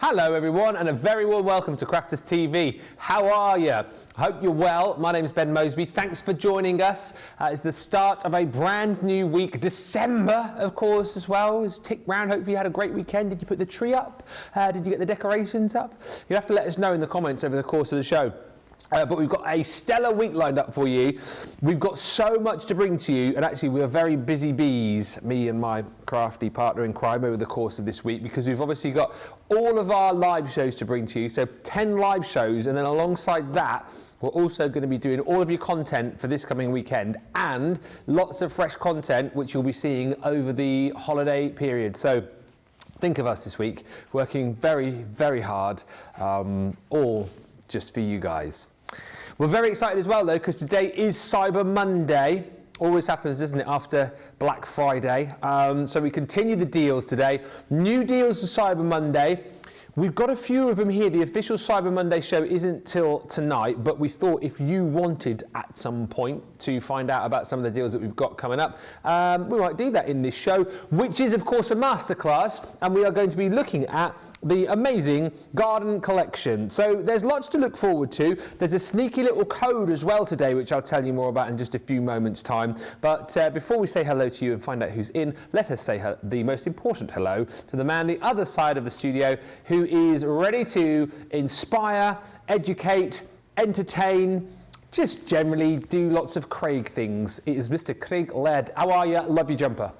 Hello everyone, and a very warm welcome to Crafters TV. How are you? I hope you're well. My name is Ben Moseby. Thanks for joining us. It's the start of a brand new week. December, of course, as well, has ticked round. Hopefully you had a great weekend. Did you put the tree up? Did you get the decorations up? You'll have to let us know in the comments over the course of the show. But we've got a stellar week lined up for you. We've got so much to bring to you, and actually we're very busy bees, me and my crafty partner in crime, over the course of this week, because we've obviously got all of our live shows to bring to you, so 10 live shows, and then alongside that we're also going to be doing all of your content for this coming weekend, and lots of fresh content which you'll be seeing over the holiday period. So think of us this week, working very, very hard, all just for you guys. We're very excited as well though, because today is Cyber Monday. Always happens, doesn't it, after Black Friday. So we continue the deals today. New deals for Cyber Monday. We've got a few of them here. The official Cyber Monday show isn't till tonight, but we thought if you wanted at some point to find out about some of the deals that we've got coming up, we might do that in this show, which is of course a masterclass, and we are going to be looking at the amazing garden collection. So there's lots to look forward to. There's a sneaky little code as well today, which I'll tell you more about in just a few moments' time. But before we say hello to you and find out who's in, let us say the most important hello to the man the other side of the studio, who is ready to inspire, educate, entertain, just generally do lots of Craig things. It is Mr. Craig Laird. How are you? Love your jumper.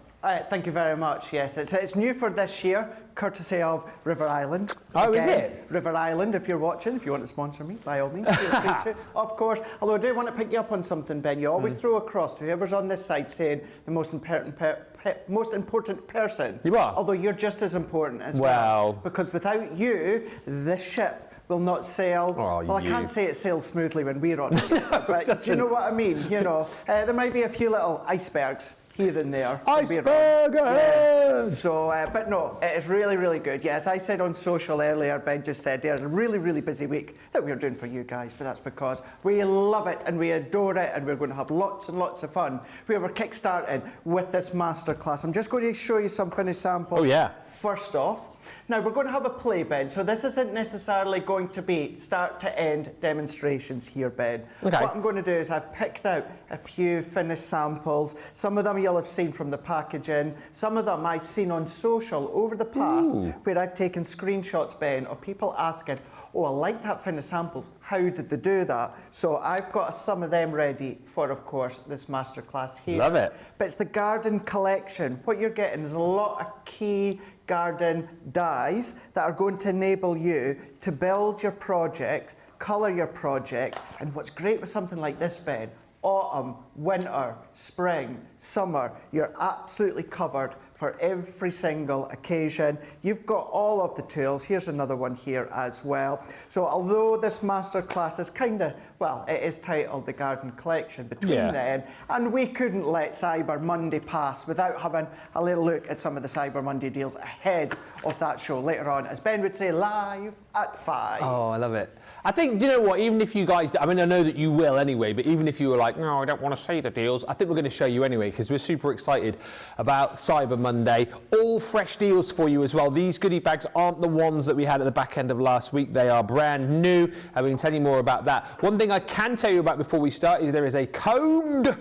Thank you very much. Yes, it's new for this year, courtesy of River Island. Oh, again, is it? River Island, if you're watching, if you want to sponsor me, by all means, feel free to, of course. Although I do want to pick you up on something, Ben. You always throw across to whoever's on this side saying the most important person. You are? Although you're just as important as well. Because without you, this ship will not sail. Oh, well, I can't say it sails smoothly when we're on it, but you know what I mean. You know, there might be a few little icebergs here and there. Icebergers! Yeah. So, but no, it is really, really good. Yeah, as I said on social earlier, Ben just said there's a really, really busy week that we're doing for you guys, but that's because we love it and we adore it, and we're going to have lots and lots of fun. We were kickstarting with this masterclass. I'm just going to show you some finished samples. Oh yeah. First off, Now, we're going to have a play, Ben, so this isn't necessarily going to be start-to-end demonstrations here, Ben. Okay. What I'm going to do is I've picked out a few finished samples. Some of them you'll have seen from the packaging. Some of them I've seen on social over the past, where I've taken screenshots, Ben, of people asking, oh, I like that finished samples. How did they do that? So I've got some of them ready for, of course, this masterclass here. Love it. But it's the garden collection. What you're getting is a lot of key garden dies that are going to enable you to build your projects, colour your projects, and what's great with something like this, Ben, autumn, winter, spring, summer, you're absolutely covered for every single occasion. You've got all of the tools. Here's another one here as well. So although this masterclass is kind of, well, it is titled the Garden Collection between then, and we couldn't let Cyber Monday pass without having a little look at some of the Cyber Monday deals ahead of that show later on, as Ben would say, live at 5. Oh, I love it. I think, you know what, even if you guys, I mean, I know that you will anyway, but even if you were like, no, I don't want to say the deals, I think we're going to show you anyway, because we're super excited about Cyber Monday. All fresh deals for you as well. These goodie bags aren't the ones that we had at the back end of last week. They are brand new, and we can tell you more about that. One thing I can tell you about before we start is there is a code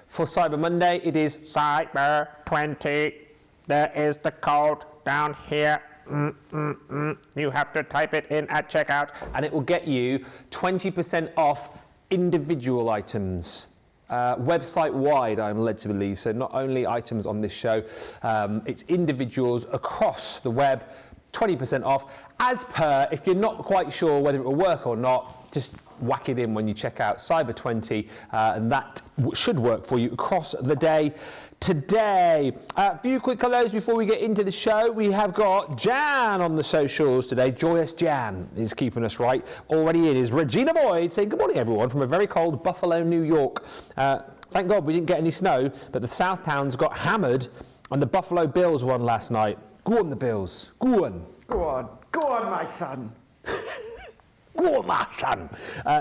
for Cyber Monday. It is Cyber20. There is the code down here. You have to type it in at checkout, and it will get you 20% off individual items. Website wide, I'm led to believe. So not only items on this show, it's individuals across the web, 20% off. As per, if you're not quite sure whether it will work or not, just whack it in when you check out Cyber20, and that should work for you across the day today. A few quick hellos before we get into the show. We have got Jan on the socials today. Joyous Jan is keeping us right. Already in is Regina Boyd saying, good morning everyone from a very cold Buffalo, New York. Thank God we didn't get any snow, but the South Towns got hammered and the Buffalo Bills won last night. Go on the Bills. Go on. Go on. Go on, my son. Go on, my son.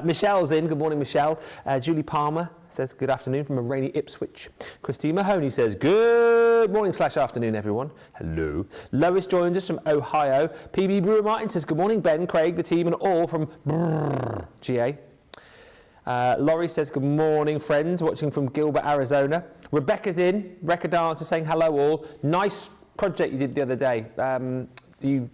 Michelle's in. Good morning, Michelle. Julie Palmer says good afternoon from a rainy Ipswich. Christine Mahoney says good morning / afternoon, everyone. Hello. Lois joins us from Ohio. PB Brewer Martin says good morning, Ben, Craig, the team, and all from GA. Laurie says good morning, friends, watching from Gilbert, Arizona. Rebecca's in. Record dancer saying hello, all. Nice project you did the other day. You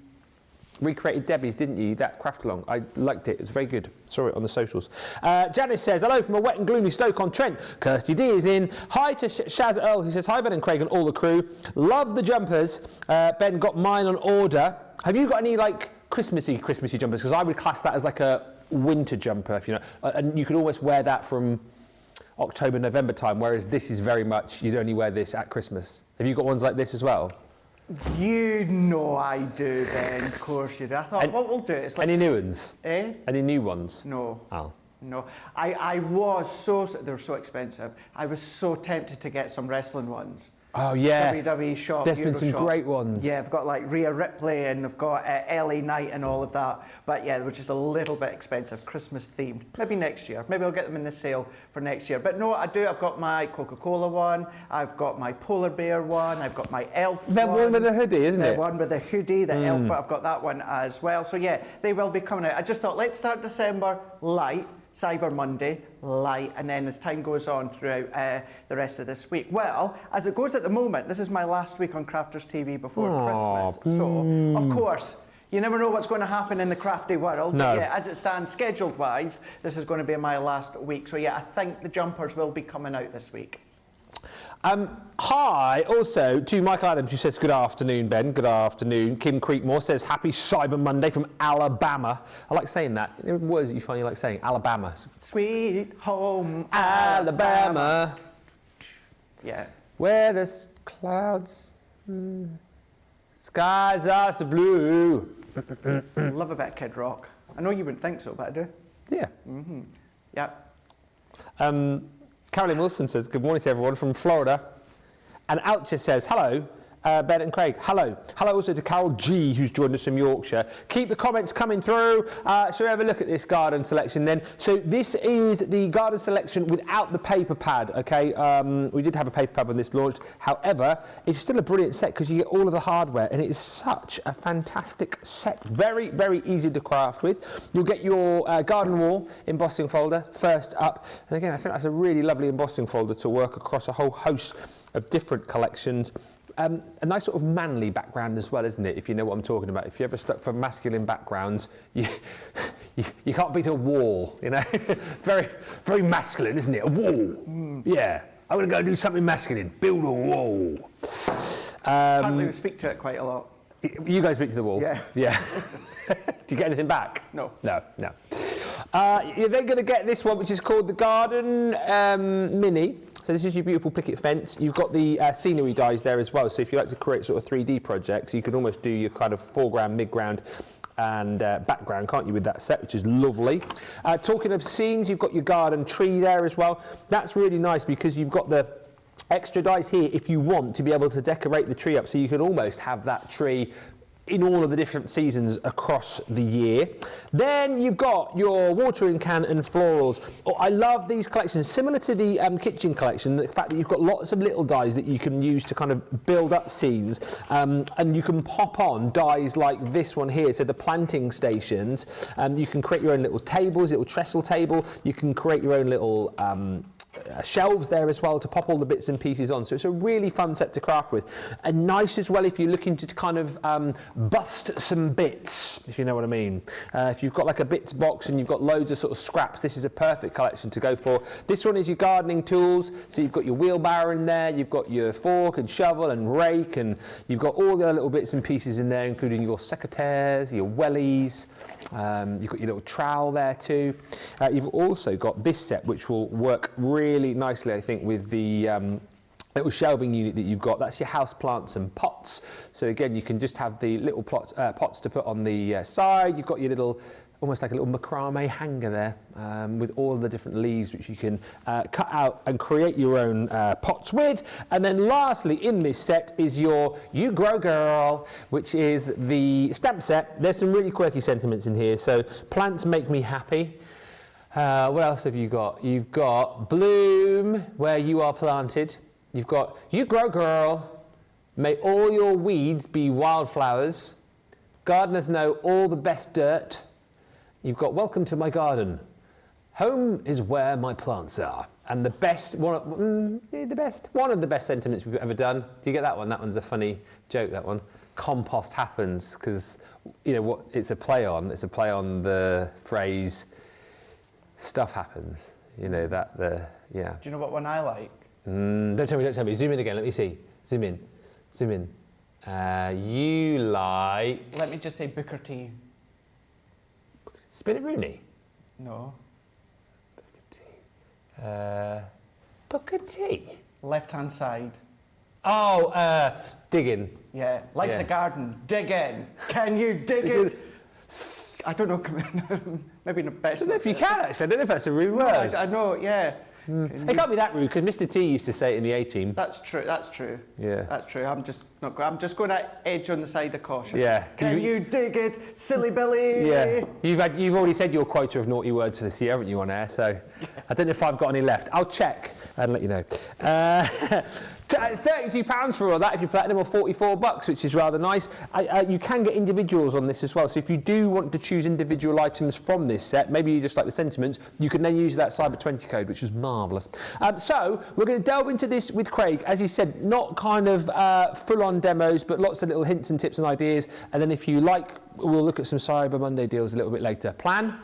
recreated Debbie's, didn't you? That craft along. I liked it. It's very good. Saw it on the socials. Janice says, hello from a wet and gloomy Stoke-on-Trent. Kirsty D is in. Hi to Shaz Earl, who says, hi, Ben and Craig and all the crew. Love the jumpers. Ben got mine on order. Have you got any, like, Christmassy jumpers? Because I would class that as, like, a winter jumper, if you know. And you could almost wear that from October, November time, whereas this is very much, you'd only wear this at Christmas. Have you got ones like this as well? You know I do, Ben. Of course you do. I thought, what we'll do is... Any new ones? Eh? Any new ones? No. Oh. No. I was so... They're so expensive. I was so tempted to get some wrestling ones. Oh, yeah. WWE shop. There's Euro been some shop. great ones. Yeah, I've got like Rhea Ripley and I've got LA Knight and all of that. But yeah, they were just a little bit expensive, Christmas themed. Maybe next year. Maybe I'll get them in the sale for next year. But no, I do. I've got my Coca-Cola one. I've got my Polar Bear one. I've got my Elf That one with the hoodie, isn't it? The one with the hoodie, the Elf one. I've got that one as well. So yeah, they will be coming out. I just thought, let's start December light. Cyber Monday, light, and then as time goes on throughout the rest of this week. Well, as it goes at the moment, this is my last week on Crafters TV before Christmas. So, of course, you never know what's going to happen in the crafty world. No. But yeah, as it stands, scheduled-wise, this is going to be my last week. So yeah, I think the jumpers will be coming out this week. Hi, also to Michael Adams, who says good afternoon, Ben. Good afternoon. Kim Creekmore says happy Cyber Monday from Alabama. I like saying that. Words that you find you like saying. Alabama. Sweet home Alabama. Yeah. Where the clouds, skies are so blue. Love a bit of Kid Rock. I know you wouldn't think so, but I do. Yeah. Mm-hmm. Yeah. Carolyn Wilson says, good morning to everyone from Florida. And Alcha says, hello. Ben and Craig, hello. Hello also to Carol G, who's joined us from Yorkshire. Keep the comments coming through. Shall we have a look at this garden selection then? So this is the garden selection without the paper pad, okay? We did have a paper pad when this launched. However, it's still a brilliant set because you get all of the hardware, and it is such a fantastic set. Very, very easy to craft with. You'll get your garden wall embossing folder first up. And again, I think that's a really lovely embossing folder to work across a whole host of different collections. A nice sort of manly background as well, isn't it? If you know what I'm talking about. If you're ever stuck for masculine backgrounds, you can't beat a wall, you know? Very, very masculine, isn't it? A wall. Yeah. I'm going to go do something masculine. Build a wall. Apparently we speak to it quite a lot. You guys speak to the wall? Yeah. Yeah. Do you get anything back? No. No, no. You're then going to get this one, which is called the Garden Mini. So this is your beautiful picket fence. You've got the scenery dies there as well. So if you like to create sort of 3D projects, you can almost do your kind of foreground, midground, and background, can't you, with that set, which is lovely. Talking of scenes, you've got your garden tree there as well. That's really nice because you've got the extra dies here if you want to be able to decorate the tree up, so you can almost have that tree in all of the different seasons across the year. Then you've got your watering can and florals. Oh, I love these collections, similar to the kitchen collection, the fact that you've got lots of little dies that you can use to kind of build up scenes, and you can pop on dies like this one here, so the planting stations. You can create your own little tables, little trestle table. You can create your own little shelves there as well to pop all the bits and pieces on. So it's a really fun set to craft with. And nice as well if you're looking to kind of bust some bits, if you know what I mean. If you've got like a bits box and you've got loads of sort of scraps, this is a perfect collection to go for. This one is your gardening tools. So you've got your wheelbarrow in there, you've got your fork and shovel and rake, and you've got all the other little bits and pieces in there, including your secateurs, your wellies. You've got your little trowel there too. You've also got this set, which will work really nicely, I think, with the little shelving unit that you've got. That's your house plants and pots. So again, you can just have the little pots to put on the side. You've got your little, almost like a little macrame hanger there, with all the different leaves which you can cut out and create your own pots with. And then lastly in this set is your You Grow Girl, which is the stamp set. There's some really quirky sentiments in here. So plants make me happy. What else have you got? You've got Bloom, where you are planted. You've got You Grow Girl, may all your weeds be wildflowers. Gardeners know all the best dirt. You've got Welcome to My Garden. Home is where my plants are. And the best, one of the best sentiments we've ever done. Do you get that one? That one's a funny joke, that one. Compost happens, because you know what it's a play on. It's a play on the phrase, stuff happens. You know, yeah. Do you know what one I like? Don't tell me. Zoom in again, let me see. Zoom in. You like... Let me just say Booker T. Spin it Rooney? No. Booker T. Left-hand side. Oh, digging. Yeah, life's a garden. Dig in. Can you dig it? I don't know. Maybe not best. I don't know if you can actually. I don't know if that's a rude word. I know. Yeah. It can't be that rude because Mr. T used to say it in the A-team. That's true. Yeah. That's true. I'm just going to edge on the side of caution. Yeah. Can you dig it, silly Billy? Yeah. You've already said your quota of naughty words for this year, haven't you, on air? So I don't know if I've got any left. I'll check and let you know. £32 for all that if you platinum, or $44, which is rather nice. You can get individuals on this as well. So if you do want to choose individual items from this set, maybe you just like the sentiments, you can then use that Cyber20 code, which is marvellous. So we're going to delve into this with Craig. As he said, not kind of full-on demos, but lots of little hints and tips and ideas. And then if you like, we'll look at some Cyber Monday deals a little bit later. Plan?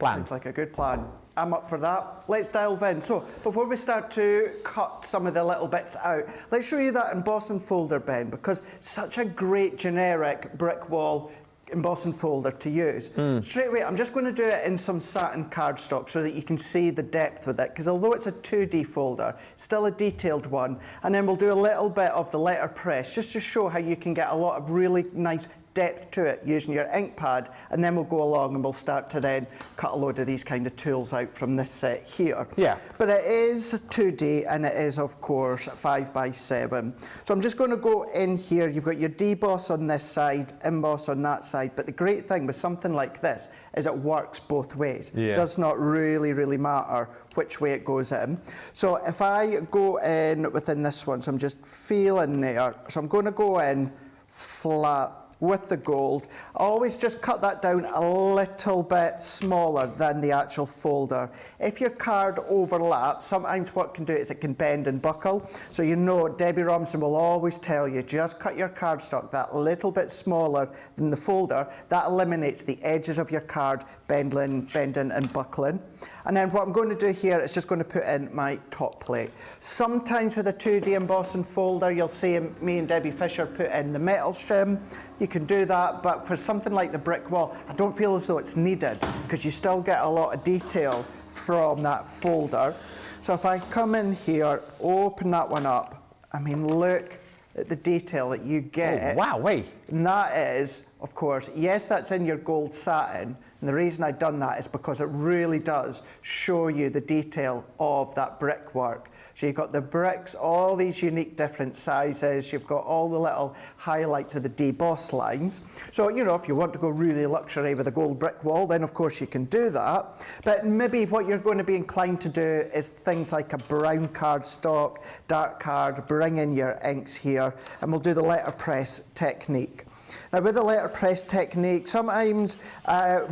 Sounds like a good plan. I'm up for that. Let's delve in. So before we start to cut some of the little bits out, let's show you that embossing folder, Ben, because such a great generic brick wall embossing folder to use. Straight away, I'm just going to do it in some satin cardstock so that you can see the depth with it, because although it's a 2D folder, still a detailed one. And then we'll do a little bit of the letterpress just to show how you can get a lot of really nice depth to it using your ink pad, and then we'll go along and we'll start to then cut a load of these kind of tools out from this set here. Yeah. But it is 2D and it is of course 5x7. So I'm just going to go in here. You've got your deboss on this side, emboss on that side, but the great thing with something like this is it works both ways. Yeah. It does not really matter which way it goes in. So if I go in within this one, so I'm just feeling there, so I'm going to go in flat with the gold. I always just cut that down a little bit smaller than the actual folder. If your card overlaps, sometimes what it can do is it can bend and buckle. So you know, Debbie Robinson will always tell you, just cut your cardstock that little bit smaller than the folder. That eliminates the edges of your card bending and buckling. And then what I'm going to do here is just going to put in my top plate. Sometimes with a 2D embossing folder, you'll see me and Debbie Fisher put in the metal shim. You can do that, but for something like the brick wall, I don't feel as though it's needed because you still get a lot of detail from that folder. So if I come in here, open that one up, I mean, look at the detail that you get. Oh, wow, wait. And that is, of course, yes, that's in your gold satin. And the reason I've done that is because it really does show you the detail of that brickwork. So you've got the bricks, all these unique different sizes. You've got all the little highlights of the deboss lines. So, you know, if you want to go really luxury with a gold brick wall, then of course you can do that. But maybe what you're going to be inclined to do is things like a brown cardstock, dark card, bring in your inks here, and we'll do the letterpress technique. Now with the letterpress technique, sometimes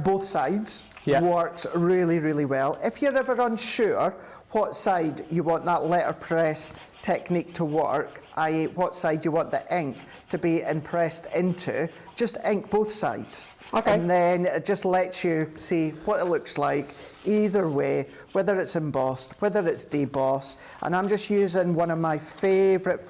both sides works really well. If you're ever unsure what side you want that letterpress technique to work, i.e. what side you want the ink to be impressed into, just ink both sides. Okay. And then it just lets you see what it looks like either way, whether it's embossed, whether it's debossed. And I'm just using one of my favourite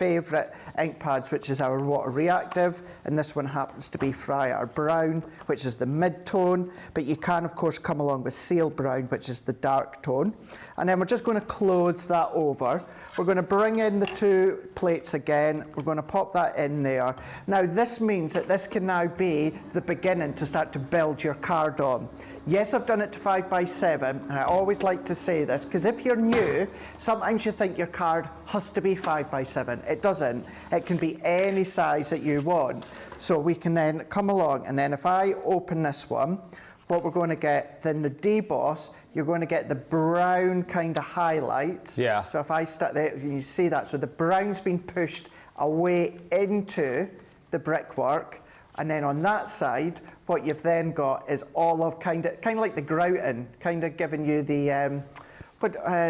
ink pads, which is our water reactive, and this one happens to be Friar Brown, which is the mid-tone, but you can of course come along with Seal Brown, which is the dark tone. And then we're just going to close that over. We're going to bring in the two plates again. We're going to pop that in there. Now this means that this can now be the beginning to start to build your card on. Yes, I've done it to 5x7, and I always like to say this, because if you're new, sometimes you think your card has to be 5x7. It doesn't. It can be any size that you want. So we can then come along, and then if I open this one, what we're going to get, then the deboss, you're going to get the brown kind of highlights. Yeah. So if I start there, you see that. So the brown's been pushed away into the brickwork. And then on that side, what you've then got is all of kind of like the grouting, kind of giving you the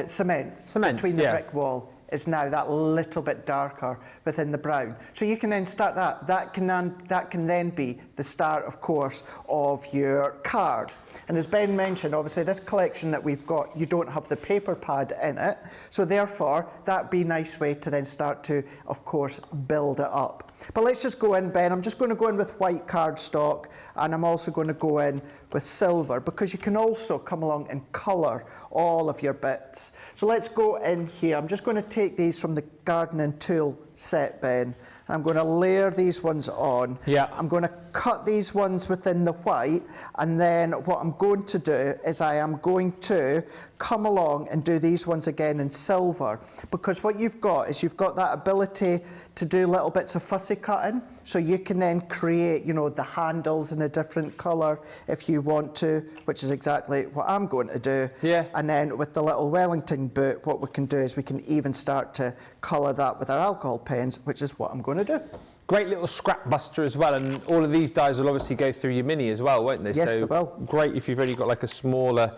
cement between the brick wall is now that little bit darker within the brown. So you can then start that. That can then be the start, of course, of your card. And as Ben mentioned, obviously this collection that we've got, you don't have the paper pad in it. So therefore, that'd be a nice way to then start to, of course, build it up. But let's just go in, Ben. I'm just going to go in with white cardstock, and I'm also going to go in with silver, because you can also come along and colour all of your bits. So let's go in here. I'm just going to take these from the gardening tool set, Ben. I'm going to layer these ones on. Yeah. I'm going to cut these ones within the white, and then what I'm going to do is I am going to come along and do these ones again in silver, because what you've got is you've got that ability to do little bits of fussy cutting, so you can then create, you know, the handles in a different colour if you want to, which is exactly what I'm going to do. Yeah. And then with the little Wellington boot, what we can do is we can even start to colour that with our alcohol pens, which is what I'm going to do. Great little scrap buster as well, and all of these dies will obviously go through your mini as well, won't they? Yes, so they will. Great if you've only got like a smaller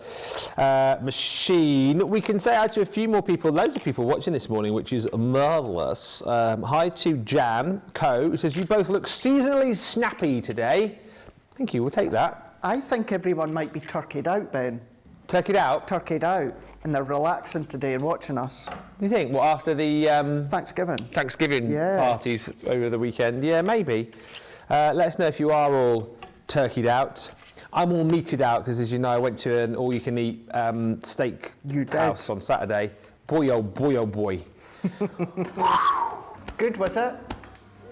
machine. We can say out to a few more people, loads of people watching this morning, which is marvellous. Hi to Jam Co, who says, you both look seasonally snappy today. Thank you, we'll take that. I think everyone might be turkeyed out, Ben. Turkeyed out? Turkeyed out. And they're relaxing today and watching us. Do you think? Well, after the Thanksgiving parties over the weekend? Yeah, maybe. Let us know if you are all turkeyed out. I'm all meated out because, as you know, I went to an all-you-can-eat steak house on Saturday. Boy, oh boy, oh boy. Good, was it?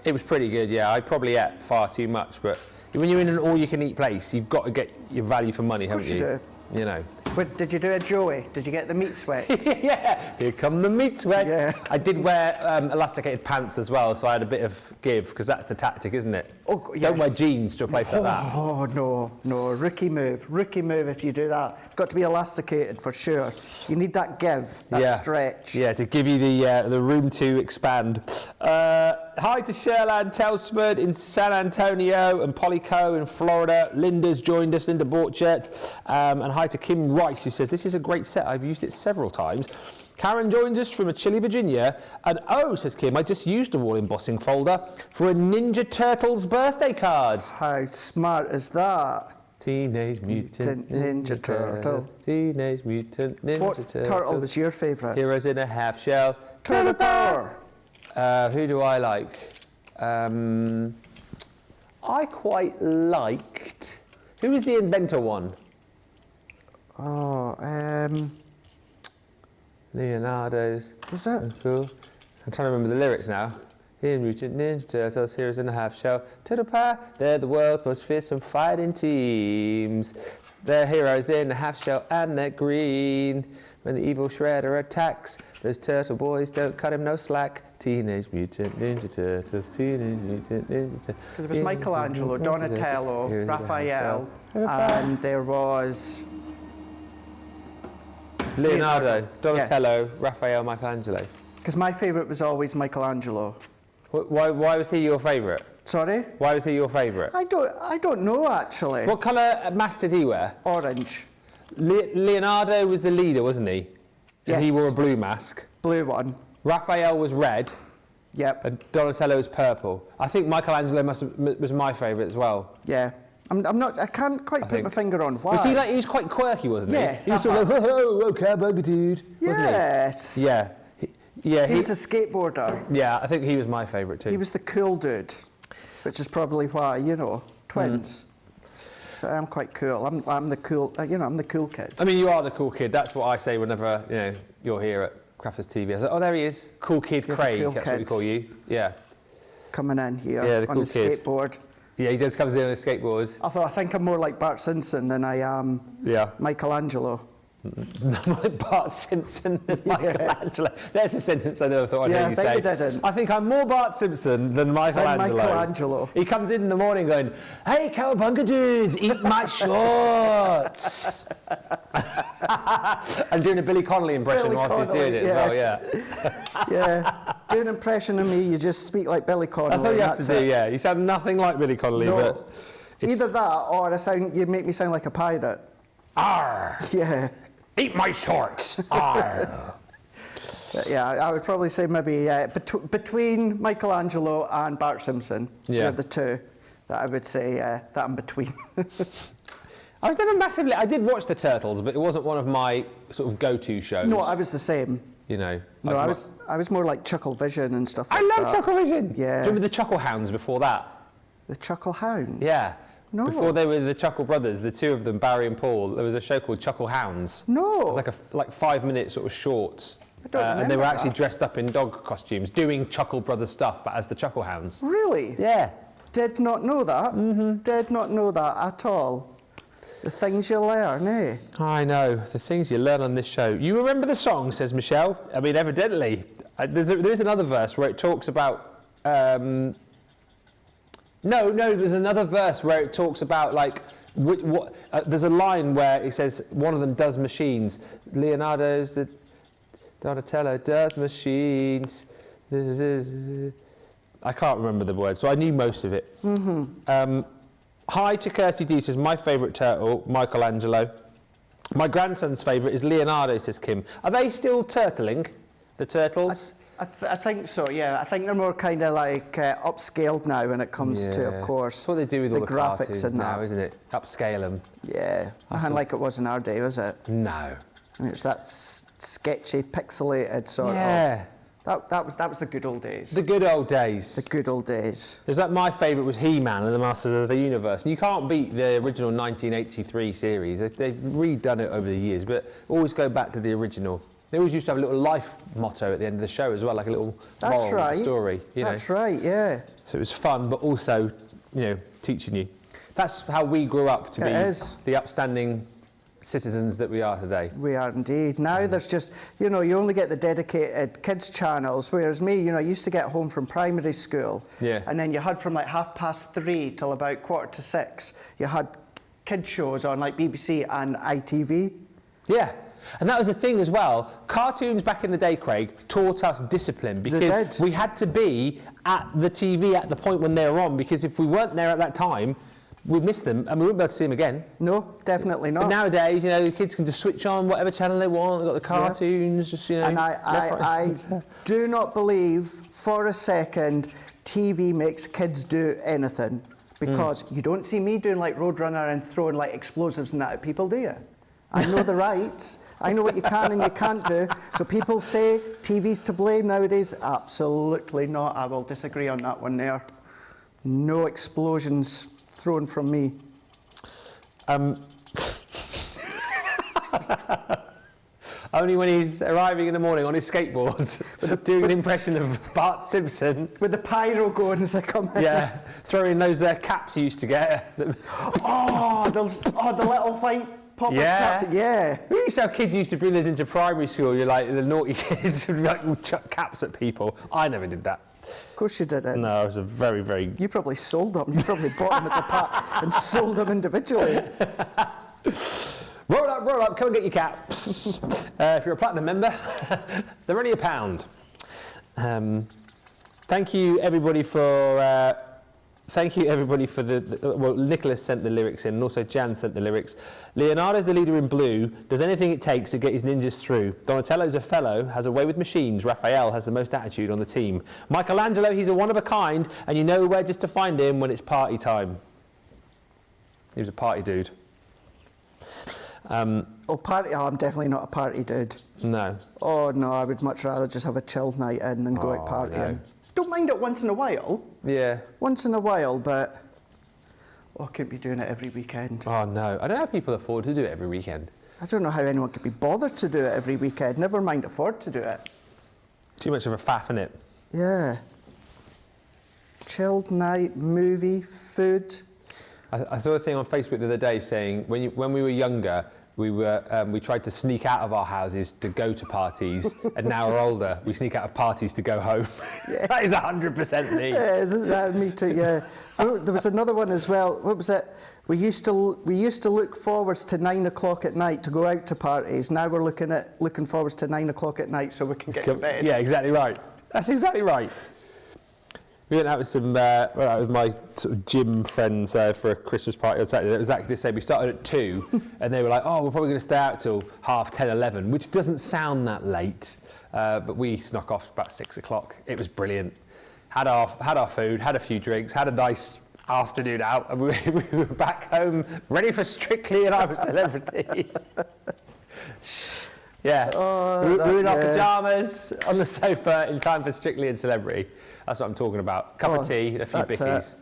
It was pretty good, yeah. I probably ate far too much, but when you're in an all-you-can-eat place, you've got to get your value for money, haven't you? Of course You know. But did you do a Joey? Did you get the meat sweats? Yeah, here come the meat sweats. Yeah. I did wear elasticated pants as well, so I had a bit of give, because that's the tactic, isn't it? Oh, yes. Don't wear jeans to a place like that. Oh, no, rookie move if you do that. It's got to be elasticated for sure. You need that give, that stretch. Yeah, to give you the room to expand. Hi to Sherland Telsford in San Antonio and Polly Coe in Florida. Linda's joined us, Linda Borchert. And hi to Kim Rice, who says, this is a great set. I've used it several times. Karen joins us from Chile, Virginia. And oh, says Kim, I just used a wall embossing folder for a Ninja Turtles birthday card. How smart is that? Teenage Mutant Ninja Turtle. Teenage Mutant Ninja What Turtles. turtle was your favourite? Heroes in a half shell. Turtle Power. Who do I like? I quite liked... Who was the inventor one? Oh, Leonardo's. was it? Cool. I'm trying to remember the lyrics now. Teenage Mutant Ninja Turtles, heroes in a half shell. Turtle Power, they're the world's most fearsome fighting teams. They're heroes in a half shell and they're green. When the evil Shredder attacks, those turtle boys don't cut him no slack. Teenage Mutant Ninja Turtles, Teenage Mutant Ninja Turtles. Because it was Michelangelo, Donatello, Raphael, and there was... Leonardo, Donatello, Raphael, Michelangelo. Because my favourite was always Michelangelo. Why was he your favourite? Sorry? Why was he your favourite? I don't know actually. What colour mask did he wear? Orange. Leonardo was the leader, wasn't he? Yes. And he wore a blue mask. Blue one. Raphael was red. Yep. And Donatello was purple. I think Michelangelo was my favourite as well. Yeah. I can't quite put my finger on why. He was quite quirky, wasn't he? Yes. He was sort of like, oh, okay, bugger dude. Yes. Wasn't he? Yeah. He was a skateboarder. Yeah, I think he was my favourite too. He was the cool dude, which is probably why, twins. So I'm quite cool. I'm the cool, I'm the cool kid. I mean, you are the cool kid. That's what I say whenever, you're here at Crafters TV. I say, oh, there he is. Cool kid Craig, cool that's kid. what we call you. Yeah. Coming in here Yeah, the on cool a kid. skateboard. Yeah, he does come in on his skateboards. I think I'm more like Bart Simpson than I am Michelangelo. Like Bart Simpson than Michelangelo. There's a sentence I never thought I'd hear you say. You didn't. I think I'm more Bart Simpson than Michelangelo. He comes in the morning going, hey, cowabunga dudes, eat my shorts. And doing a Billy Connolly impression whilst he's doing it as well, Yeah. Do an impression of me, you just speak like Billy Connolly. That's all you have to do, yeah. You sound nothing like Billy Connolly, but... Either that or you make me sound like a pirate. Arr! Yeah. Eat my shorts! Arr! Yeah, I would probably say maybe between Michelangelo and Bart Simpson, they're the two that I would say that I'm between. I was never massively... I did watch the Turtles, but it wasn't one of my sort of go-to shows. No, I was the same. No, I was more like Chucklevision and stuff like that. I love Yeah. Chucklevision! Do you remember the Chuckle Hounds before that? The Chuckle Hounds? Yeah. No. Before they were the Chuckle Brothers, the two of them, Barry and Paul, there was a show called Chuckle Hounds. No. It was like 5-minute sort of shorts. I don't remember and they were actually that. dressed up in dog costumes, doing Chuckle Brothers stuff, but as the Chuckle Hounds. Really? Yeah. Did not know that. Did not know that at all. The things you learn, eh? I know, the things you learn on this show. You remember the song, says Michelle? I mean, evidently. There's another verse where it talks about... No, there's another verse where it talks about, like, there's a line where it says one of them does machines. Donatello does machines. I can't remember the words, so I knew most of it. Hi to Kirsty D says, my favourite turtle, Michelangelo. My grandson's favourite is Leonardo, says Kim. Are they still turtling, the turtles? I think so, yeah. I think they're more kind of like upscaled now when it comes to, of course, that's what they do with all the graphics and now, that. isn't it? Upscale them. Yeah, nothing like it was in our day, was it? No. I mean, it's that sketchy, pixelated sort of. Yeah. That was the good old days. The good old days. The good old days. There's like my favourite was He-Man and the Masters of the Universe. And you can't beat the original 1983 series. They've redone it over the years, but always go back to the original. They always used to have a little life motto at the end of the show as well, like a little moral story. That's right, yeah. So it was fun, but also, teaching you. That's how we grew up to It be is. the upstanding citizens that we are today. We are indeed. Now there's just, you know, you only get the dedicated kids channels, whereas me, you know, I used to get home from primary school. Yeah. And then you had from like 3:30 till about 5:45, you had kids shows on like BBC and ITV. Yeah. And that was the thing as well. Cartoons back in the day, Craig, taught us discipline because did. we had to be at the TV at the point when they were on, because if we weren't there at that time, we'd miss them and we wouldn't be able to see them again. No, definitely not. But nowadays, you know, the kids can just switch on whatever channel they want. They've got the cartoons, just, you know. And left, right, I centre. do not believe for a second TV makes kids do anything, because you don't see me doing like Roadrunner and throwing like explosives and that at people, do you? I know the rights. I know what you can and you can't do. So people say TV's to blame nowadays. Absolutely not. I will disagree on that one there. No explosions thrown from me. Only when he's arriving in the morning on his skateboard, doing an impression of Bart Simpson. With the pyro going as I come in. Yeah, throwing those caps you used to get. The little white popper Yeah. snap. Yeah. We used to have kids who used to bring this into primary school. You're like, the naughty kids would like chuck caps at people. I never did that. Of course you did it. No, I was a very, very... You probably sold them. You probably bought them as a pack and sold them individually. Roll up, come and get your caps. If you're a platinum member, they're only £1. Thank you everybody for well, Nicholas sent the lyrics in, and also Jan sent the lyrics. Leonardo's the leader in blue, does anything it takes to get his ninjas through. Donatello's a fellow, has a way with machines. Raphael has the most attitude on the team. Michelangelo, he's a one of a kind, and you know where just to find him when it's party time. He was a party dude. Party? Oh, I'm definitely not a party dude. No. Oh no, I would much rather just have a chilled night in than go out partying. No. Don't mind it once in a while. Yeah. Once in a while, but I couldn't be doing it every weekend. Oh no, I don't know how people afford to do it every weekend. I don't know how anyone could be bothered to do it every weekend, never mind afford to do it. Too much of a faff, innit? Yeah. Chilled night, movie, food. I saw a thing on Facebook the other day saying when we were younger, we tried to sneak out of our houses to go to parties, and now we're older, we sneak out of parties to go home. Yeah. That is 100% me. Yeah, isn't that me too? Yeah. Oh, there was another one as well. What was it? We used to look forwards to 9 o'clock at night to go out to parties. Now we're looking forwards to 9 o'clock at night so we can get to bed. Yeah, exactly right. That's exactly right. We went out with some, with my sort of gym friends for a Christmas party on Saturday. It was exactly the same. We started at 2, and they were like, "Oh, we're probably going to stay out till 10:30, 11," which doesn't sound that late, but we snuck off about 6 o'clock. It was brilliant. Had our food, had a few drinks, had a nice afternoon out, and we were back home ready for Strictly and I'm a Celebrity. Yeah, we were in our pyjamas on the sofa in time for Strictly and Celebrity. That's what I'm talking about. Cup of tea, a few bickies.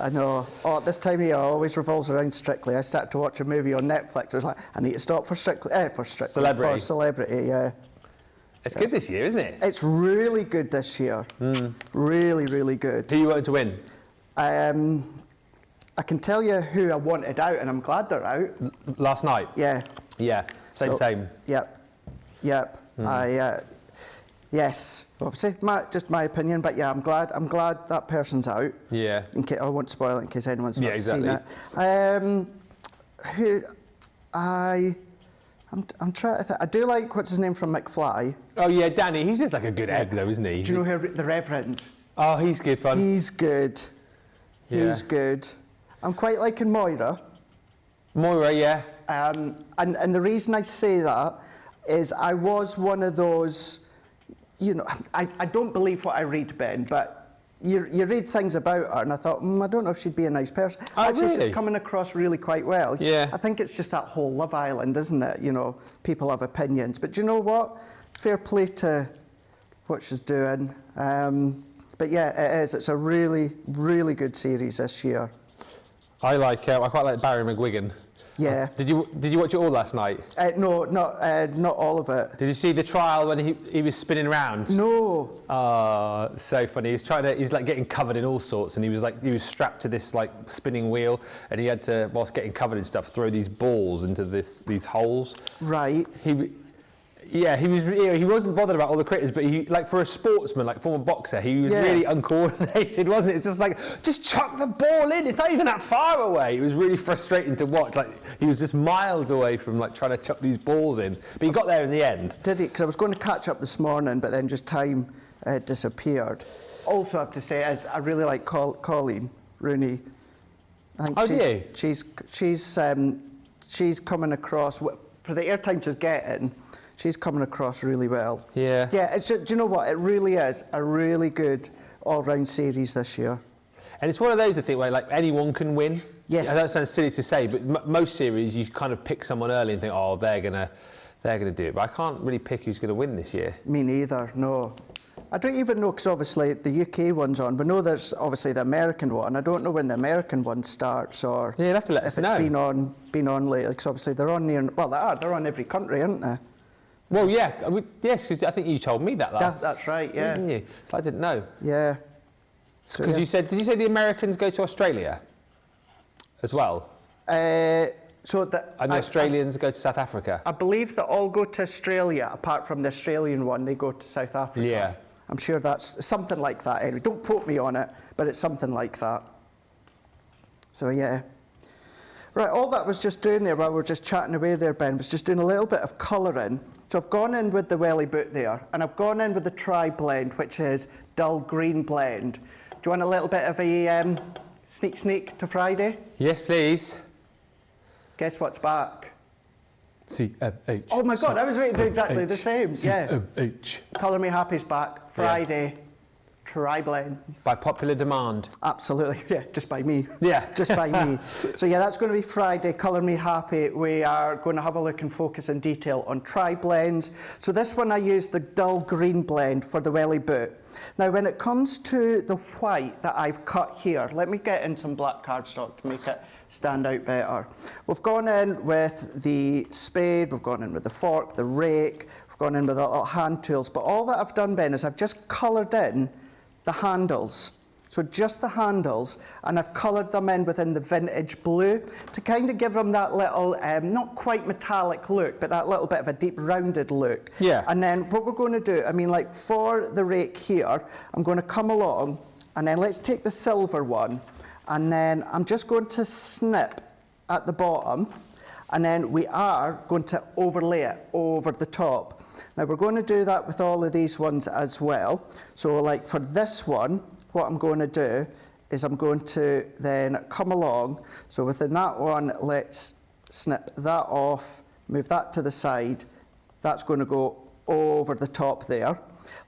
I know. Oh, at this time of year, it always revolves around Strictly. I started to watch a movie on Netflix. I was like, I need to stop for Strictly. For Celebrity, yeah. It's good this year, isn't it? It's really good this year. Really, really good. Who you wanted to win? I can tell you who I wanted out, and I'm glad they're out. Last night? Yeah. Yeah, same. Yep. Yes, obviously, just my opinion, but yeah, I'm glad that person's out. Yeah. I won't spoil it in case anyone's not seen it. Exactly. I'm trying to think. I do like what's his name from McFly. Oh yeah, Danny. He's just like a good egg, though, isn't he? Do you know the Reverend? Oh, he's good fun. He's good. Yeah. He's good. I'm quite liking Moira. Moira, yeah. And the reason I say that is I was one of those. You know, I don't believe what I read, Ben, but you read things about her, and I thought, I don't know if she'd be a nice person. Oh, actually, really? she's coming across really quite well. Yeah. I think it's just that whole Love Island, isn't it? You know, people have opinions. But do you know what? Fair play to what she's doing. But yeah, it is. It's a really, really good series this year. I quite like Barry McGuigan. Yeah. Did you watch it all last night? No, not all of it. Did you see the trial when he was spinning around? No. So funny. He's like getting covered in all sorts, and he was strapped to this like spinning wheel, and he had to, whilst getting covered in stuff, throw these balls into these holes. Right. He wasn't bothered about all the critters, but he, like, for a sportsman, like former boxer, he was really uncoordinated, wasn't it? It's just like, just chuck the ball in. It's not even that far away. It was really frustrating to watch. Like, he was just miles away from like trying to chuck these balls in, but he got there in the end. Did he? Because I was going to catch up this morning, but then just time disappeared. Also, I have to say, I really like Colleen Rooney. I think she's coming across for the airtime she's getting. She's coming across really well. Yeah. Yeah, do you know what? It really is a really good all-round series this year. And it's one of those, I think, where like anyone can win. Yes. That sounds silly to say, but most series you kind of pick someone early and think, oh, they're gonna do it. But I can't really pick who's gonna win this year. Me neither. No. I don't even know, because obviously the UK one's on. We know there's obviously the American one. I don't know when the American one starts, or you'll have to let us know. If it's been on lately, because obviously they're on near. Well, they're on every country, aren't they? Well, yeah, yes, because I think you told me that last. That's right, yeah. Didn't you? So I didn't know. Yeah. Because you said, did you say the Americans go to Australia as well? And the Australians go to South Africa? I believe they all go to Australia, apart from the Australian one, they go to South Africa. Yeah. I'm sure that's something like that anyway. Don't quote me on it, but it's something like that. So, yeah. Right, all that was just doing there while we were just chatting away there, Ben, was just doing a little bit of colouring. So I've gone in with the welly boot there, and I've gone in with the tri-blend, which is dull green blend. Do you want a little bit of a sneak to Friday? Yes, please. Guess what's back? CMH. Oh my God, I was waiting to do exactly the same. CMH. Colour Me Happy's back, Friday. Tri-blends. By popular demand. Absolutely, yeah, just by me. Yeah. Just by me. So yeah, that's going to be Friday, Colour Me Happy. We are going to have a look and focus in detail on tri-blends. So this one I used the dull green blend for the welly boot. Now when it comes to the white that I've cut here, let me get in some black cardstock to make it stand out better. We've gone in with the spade, we've gone in with the fork, the rake, we've gone in with the little hand tools, but all that I've done, Ben, is I've just coloured in the handles. So just the handles, and I've coloured them in within the vintage blue to kind of give them that little, not quite metallic look, but that little bit of a deep rounded look. Yeah. And then what we're going to do, I mean, like for the rake here, I'm going to come along, and then let's take the silver one, and then I'm just going to snip at the bottom, and then we are going to overlay it over the top. Now we're going to do that with all of these ones as well. So like for this one, what I'm going to do is I'm going to then come along. So within that one, let's snip that off, move that to the side. That's going to go over the top there.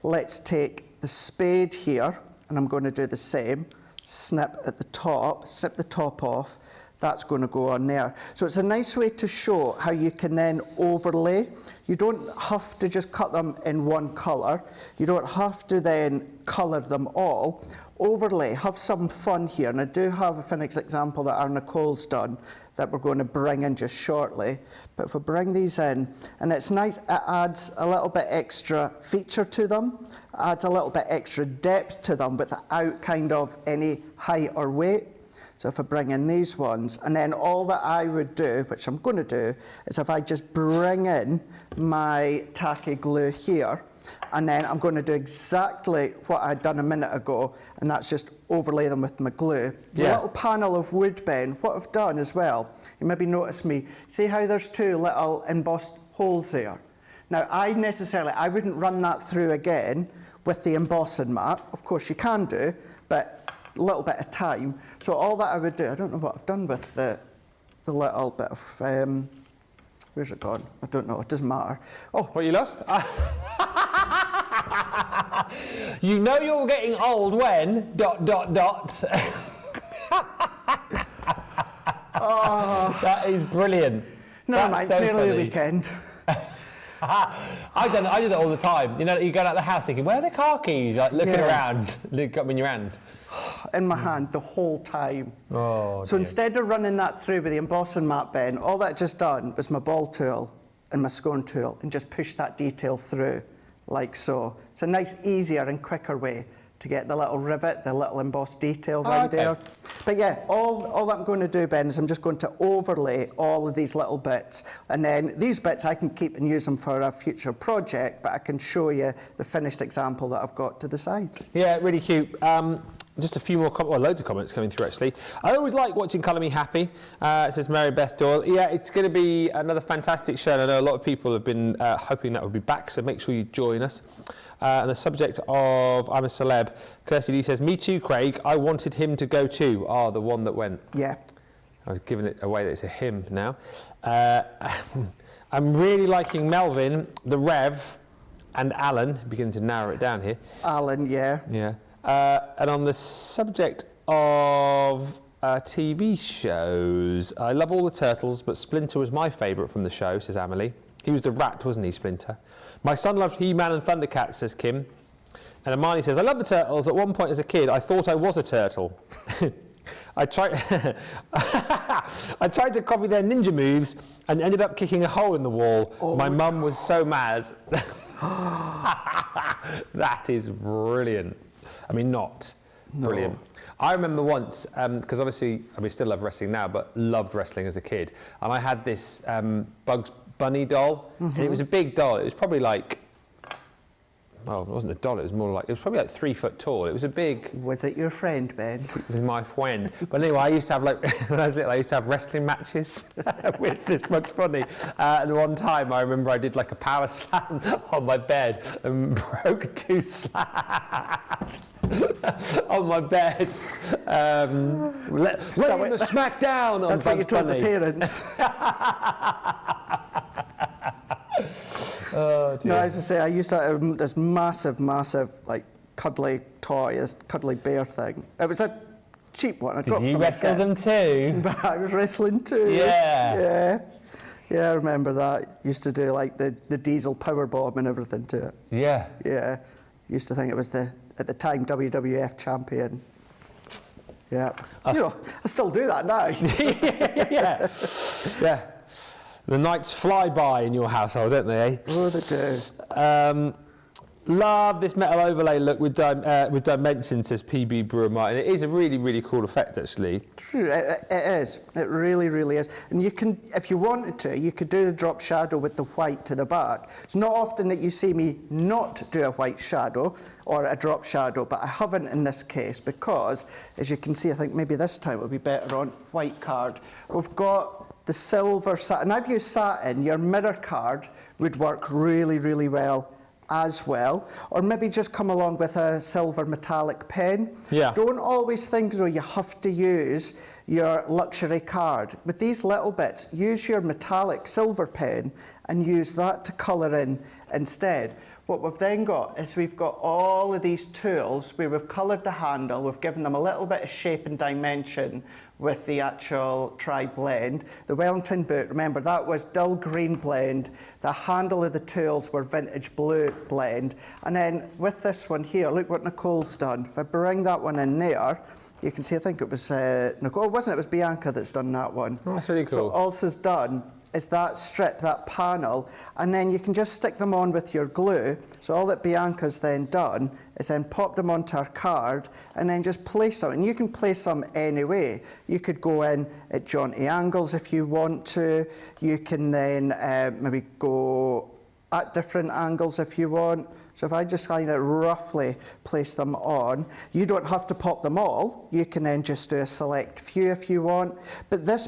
Let's take the spade here, and I'm going to do the same. Snip at the top, snip the top off. That's going to go on there. So it's a nice way to show how you can then overlay. You don't have to just cut them in one colour. You don't have to then colour them all. Overlay, have some fun here. And I do have a finished example that our Nicole's done that we're going to bring in just shortly. But if we bring these in, and it's nice, it adds a little bit extra feature to them, adds a little bit extra depth to them without kind of any height or weight. So if I bring in these ones, and then all that I would do, which I'm going to do, is if I just bring in my tacky glue here, and then I'm going to do exactly what I'd done a minute ago, and that's just overlay them with my glue. The little panel of wood, Ben, what I've done as well, you maybe notice me, see how there's two little embossed holes there? Now I wouldn't run that through again with the embossing mat. Of course you can do, but a little bit of time. So all that I would do, I don't know what I've done with the little bit of, where's it gone? I don't know, it doesn't matter. Oh, what, you lost? You know you're getting old when ... Oh. That is brilliant. No, mate, it's nearly the weekend. I did it all the time. You know, you go out the house thinking, where are the car keys? Like looking around, look up in your hand. In my hand the whole time. Oh, so instead of running that through with the embossing mat, Ben, all that just done was my ball tool and my scone tool and just push that detail through like so. It's a nice, easier and quicker way to get the little rivet, the little embossed detail right there. But yeah, all that I'm going to do, Ben, is I'm just going to overlay all of these little bits. And then these bits I can keep and use them for a future project, but I can show you the finished example that I've got to the side. Yeah, really cute. Just a few more, loads of comments coming through actually. I always like watching Colour Me Happy, says Mary Beth Doyle. Yeah, it's going to be another fantastic show. And I know a lot of people have been hoping that would be back, so make sure you join us. And the subject of I'm a Celeb, Kirsty Lee says, me too, Craig. I wanted him to go too. Ah, the one that went. Yeah. I was giving it away that it's a him now. I'm really liking Melvin, the Rev, and Alan. Beginning to narrow it down here. Alan, yeah. Yeah. And on the subject of TV shows, I love all the Turtles, but Splinter was my favourite from the show, says Amelie. He was the rat, wasn't he, Splinter? My son loved He-Man and Thundercats, says Kim. And Amani says, I love the Turtles. At one point as a kid, I thought I was a turtle. I tried to copy their ninja moves and ended up kicking a hole in the wall. Oh, my mum was so mad. That is brilliant. I mean, not brilliant. No. I remember once, because obviously, I still love wrestling now, but loved wrestling as a kid. And I had this Bugs Bunny doll, and it was a big doll. It was probably like, well, it wasn't a doll, it was more like, it was probably like 3 foot tall. It was a big... Was it your friend, Ben? It was my friend. But anyway, I used to have, like, when I was little, I used to have wrestling matches with this Bugs Bunny. And one time, I remember I did like a power slam on my bed and broke 2 slats on my bed. Laying the smack down on Bugs Bunny. That's what you told the parents. Oh, dear. No, as I say, I used to have this massive, like, cuddly toy, this cuddly bear thing. It was a cheap one. Did you wrestle them too? I was wrestling too. Yeah. Yeah, I remember that. Used to do, like, the diesel power bomb and everything to it. Yeah. Yeah. Used to think it was at the time, WWF champion. Yeah. I still do that now. Yeah. Yeah. The nights fly by in your household, don't they, eh? Oh, they do. Love this metal overlay look with dimensions, says PB Brewer Martin. It is a really, really cool effect, actually. True, it is. It really, really is. And you can, if you wanted to, you could do the drop shadow with the white to the back. It's not often that you see me not do a white shadow or a drop shadow, but I haven't in this case because, as you can see, I think maybe this time it'll be better on white card. We've got the silver satin. I've used satin. Your mirror card would work really, really well as well. Or maybe just come along with a silver metallic pen. Yeah. Don't always think as though you have to use your luxury card. With these little bits, use your metallic silver pen and use that to colour in instead. What we've then got is we've got all of these tools where we've coloured the handle, we've given them a little bit of shape and dimension with the actual tri-blend. The Wellington boot, remember, that was dull green blend. The handle of the tools were vintage blue blend. And then with this one here, look what Nicole's done. If I bring that one in there, you can see, I think it was Nicole, wasn't it? It was Bianca that's done that one. Oh, that's really cool. So all it's done is that strip, that panel, and then you can just stick them on with your glue. So all that Bianca's then done is then pop them onto her card and then just place them. And you can place them any way. You could go in at jaunty angles if you want to. You can then maybe go at different angles if you want. So if I just kind of roughly place them on, you don't have to pop them all. You can then just do a select few if you want. But this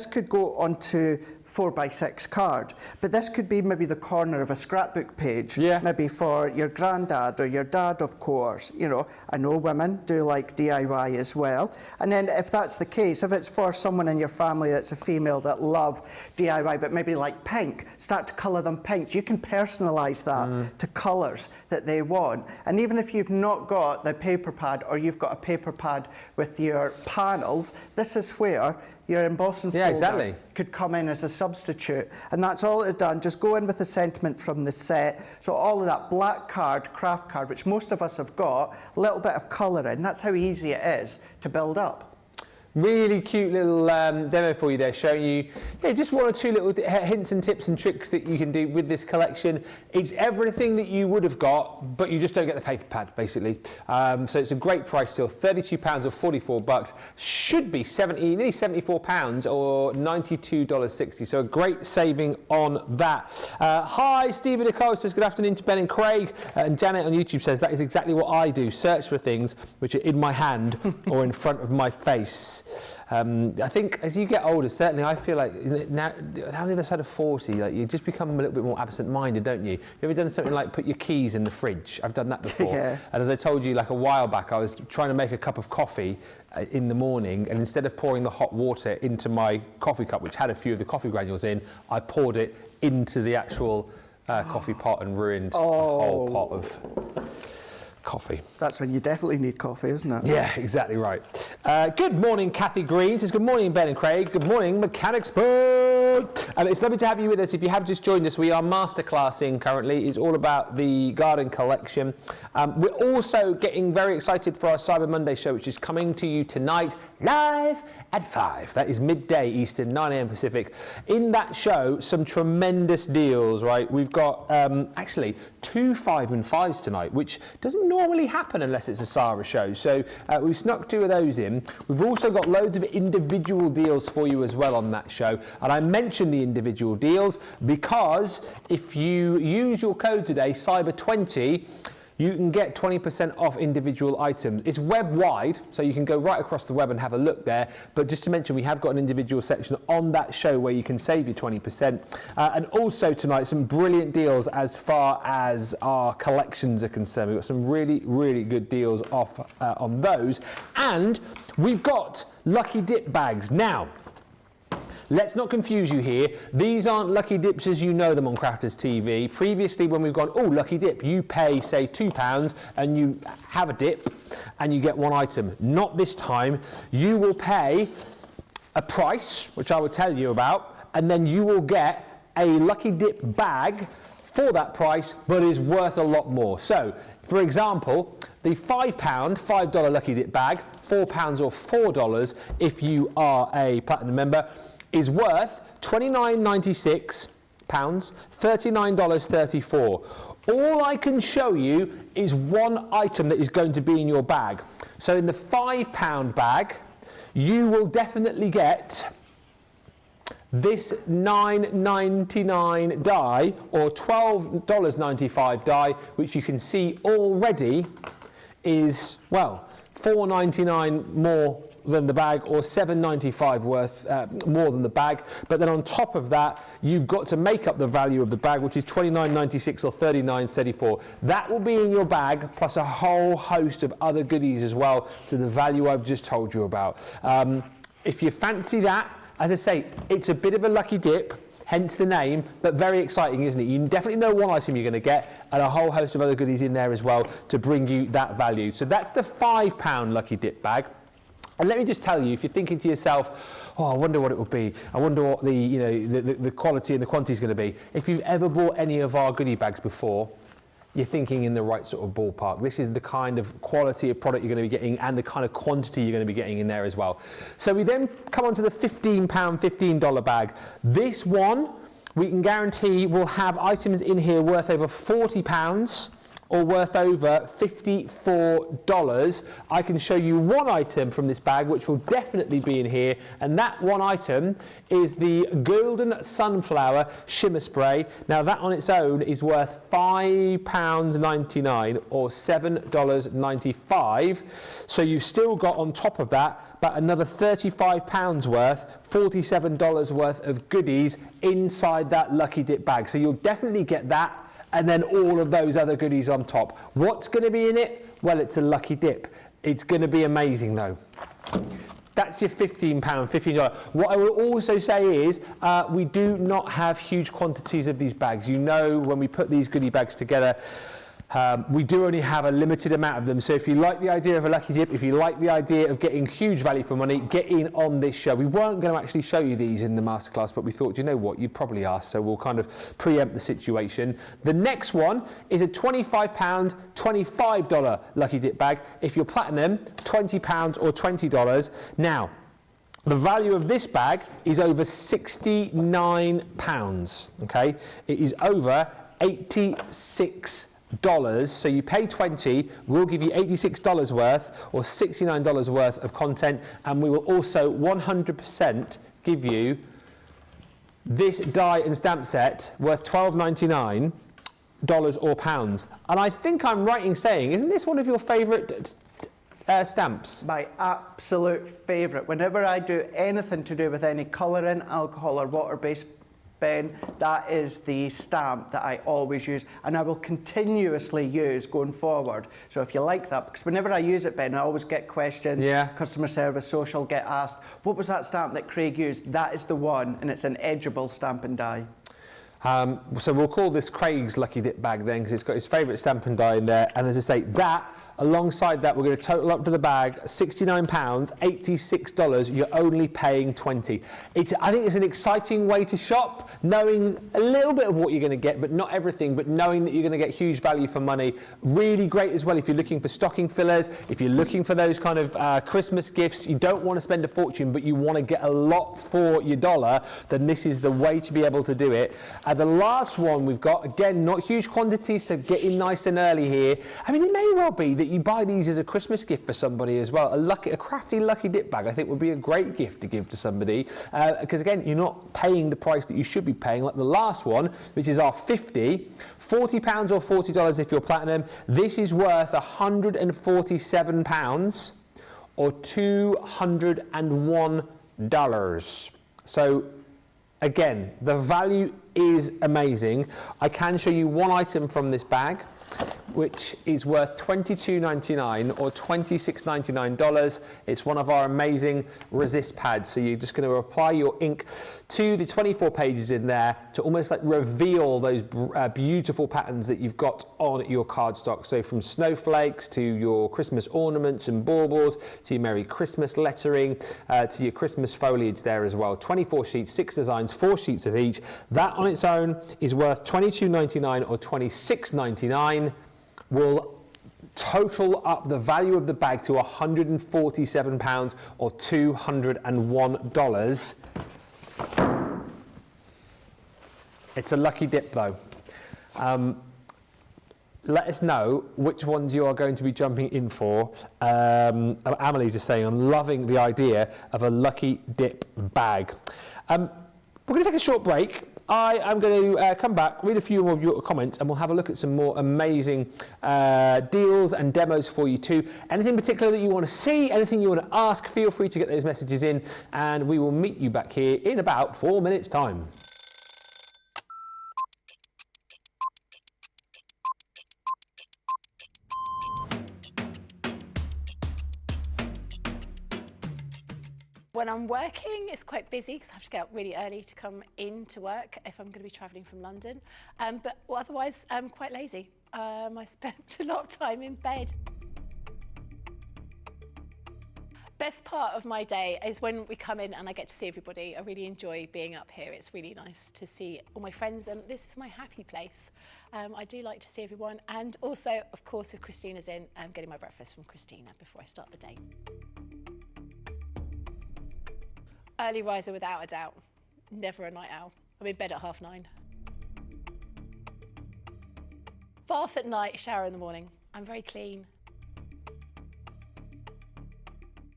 could go onto 4x6 card, but this could be maybe the corner of a scrapbook page, maybe for your granddad or your dad, of course. You know, I know women do like DIY as well. And then if that's the case, if it's for someone in your family that's a female that love DIY, but maybe like pink, start to colour them pinks. You can personalise that to colours that they want. And even if you've not got the paper pad or you've got a paper pad with your panels, this is where your embossing folder exactly. could come in as a substitute. And that's all it's done. Just go in with the sentiment from the set. So all of that black card, craft card, which most of us have got, a little bit of colour in. That's how easy it is to build up. Really cute little demo for you there, showing you just one or two little hints and tips and tricks that you can do with this collection. It's everything that you would have got, but you just don't get the paper pad, basically. So it's a great price still, £32 or $44. Should be nearly £74 or $92.60. So a great saving on that. Hi, Stephen Nicole says, good afternoon to Ben and Craig. And Janet on YouTube says, that is exactly what I do. Search for things which are in my hand or in front of my face. I think as you get older, certainly I feel like now, on the other side of 40, like you just become a little bit more absent-minded, don't you? You ever done something like put your keys in the fridge? I've done that before. Yeah. And as I told you like a while back, I was trying to make a cup of coffee in the morning, and instead of pouring the hot water into my coffee cup, which had a few of the coffee granules in, I poured it into the actual coffee pot and ruined the whole pot of coffee. That's when you definitely need coffee, isn't it? Yeah, exactly right. Good morning, Kathy Green says, good morning, Ben and Craig. Good morning, Mechanics Bird. It's lovely to have you with us. If you have just joined us, we are masterclassing currently. It's all about the garden collection. We're also getting very excited for our Cyber Monday show, which is coming to you tonight, live at 5. That is midday Eastern, 9 a.m. Pacific. In that show, some tremendous deals, right? We've got actually 2 5 and 5s tonight, which doesn't normally happen unless it's a Sarah show. So we've snuck 2 of those in. We've also got loads of individual deals for you as well on that show. And I mentioned the individual deals because if you use your code today, Cyber20, you can get 20% off individual items. It's web-wide, so you can go right across the web and have a look there. But just to mention, we have got an individual section on that show where you can save your 20%. And also tonight, some brilliant deals as far as our collections are concerned. We've got some really, really good deals off on those. And we've got Lucky Dip bags. Now, let's not confuse you here. These aren't Lucky Dips as you know them on Crafters TV. Previously, when we've gone, oh, Lucky Dip, you pay, say, £2 and you have a dip and you get 1 item. Not this time. You will pay a price, which I will tell you about, and then you will get a Lucky Dip bag for that price, but is worth a lot more. So, for example, the $5 Lucky Dip bag, £4 or $4 if you are a Platinum member, is worth £29.96, $39.34. All I can show you is 1 item that is going to be in your bag. So in the £5 bag, you will definitely get this $9.99 die or $12.95 die, which you can see already is, well, $4.99 more than the bag, or $7.95 worth more than the bag. But then on top of that, you've got to make up the value of the bag, which is $29.96 or $39.34. That will be in your bag, plus a whole host of other goodies as well to the value I've just told you about. If you fancy that, as I say, it's a bit of a lucky dip, hence the name, but very exciting, isn't it? You definitely know 1 item you're going to get, and a whole host of other goodies in there as well to bring you that value. So that's the £5 lucky dip bag. And let me just tell you, if you're thinking to yourself, oh, I wonder what it will be, I wonder what the quality and the quantity is going to be. If you've ever bought any of our goodie bags before, you're thinking in the right sort of ballpark. This is the kind of quality of product you're going to be getting and the kind of quantity you're going to be getting in there as well. So we then come on to the £15 $15 bag. This one, we can guarantee will have items in here worth over £40 or worth over $54. I can show you 1 item from this bag which will definitely be in here, and that 1 item is the Golden Sunflower Shimmer Spray. Now that on its own is worth £5.99 or $7.95. So you've still got on top of that but another £35 worth, $47 worth of goodies inside that Lucky Dip bag. So you'll definitely get that, and then all of those other goodies on top. What's going to be in it? Well, it's a Lucky Dip. It's going to be amazing though. That's your £15, $15. What I will also say is we do not have huge quantities of these bags. You know, when we put these goodie bags together, We do only have a limited amount of them, so if you like the idea of a lucky dip, if you like the idea of getting huge value for money, get in on this show. We weren't going to actually show you these in the masterclass, but we thought, you know what, you'd probably ask, so we'll kind of preempt the situation. The next one is a £25, $25 lucky dip bag. If you're platinum, £20 or $20. Now, the value of this bag is over £69, okay? It is over $86. So you pay 20, we'll give you $86 worth or $69 worth of content, and we will also 100% give you this die and stamp set worth $12.99 or pounds. And I think I'm right in saying, isn't this one of your favourite stamps? My absolute favourite. Whenever I do anything to do with any colouring, alcohol or water-based pen, that is the stamp that I always use, and I will continuously use going forward. So if you like that, because whenever I use it, Ben, I always get questions, customer service, social, get asked, what was that stamp that Craig used? That is the one, and it's an edgeable stamp and die. So we'll call this Craig's lucky dip bag then, because it's got his favourite stamp and die in there. And as I say, that alongside that, we're going to total up to the bag £69, $86. You're only paying 20. I think it's an exciting way to shop, knowing a little bit of what you're going to get, but not everything, but knowing that you're going to get huge value for money. Really great as well if you're looking for stocking fillers, if you're looking for those kind of Christmas gifts, you don't want to spend a fortune, but you want to get a lot for your dollar, then this is the way to be able to do it. The last one we've got, again, not huge quantities, so get in nice and early here. I mean, it may well be that you buy these as a Christmas gift for somebody as well. A crafty lucky dip bag, I think, would be a great gift to give to somebody, because again, you're not paying the price that you should be paying, like the last one, which is our £40 or $40 if you're platinum. This is worth £147 or $201. So again, the value is amazing. I can show you one item from this bag, which is worth $22.99 or $26.99. It's one of our amazing resist pads. So you're just going to apply your ink to the 24 pages in there to almost like reveal those beautiful patterns that you've got on your cardstock. So from snowflakes to your Christmas ornaments and baubles, to your Merry Christmas lettering, to your Christmas foliage there as well. 24 sheets, 6 designs, 4 sheets of each. That on its own is worth $22.99 or $26.99. Will total up the value of the bag to £147 or $201. It's a lucky dip though. Let us know which ones you are going to be jumping in for. Amelie's just saying, I'm loving the idea of a lucky dip bag. We're going to take a short break. I am going to come back, read a few more of your comments, and we'll have a look at some more amazing deals and demos for you too. Anything particular that you want to see, anything you want to ask, feel free to get those messages in, and we will meet you back here in about 4 minutes' time. When I'm working, it's quite busy because I have to get up really early to come into work if I'm going to be travelling from London. But otherwise, I'm quite lazy. I spend a lot of time in bed. Best part of my day is when we come in and I get to see everybody. I really enjoy being up here. It's really nice to see all my friends, and this is my happy place. I do like to see everyone, and also, of course, if Christina's in, I'm getting my breakfast from Christina before I start the day. Early riser without a doubt, never a night owl. I'm in bed at 9:30. Bath at night, shower in the morning. I'm very clean.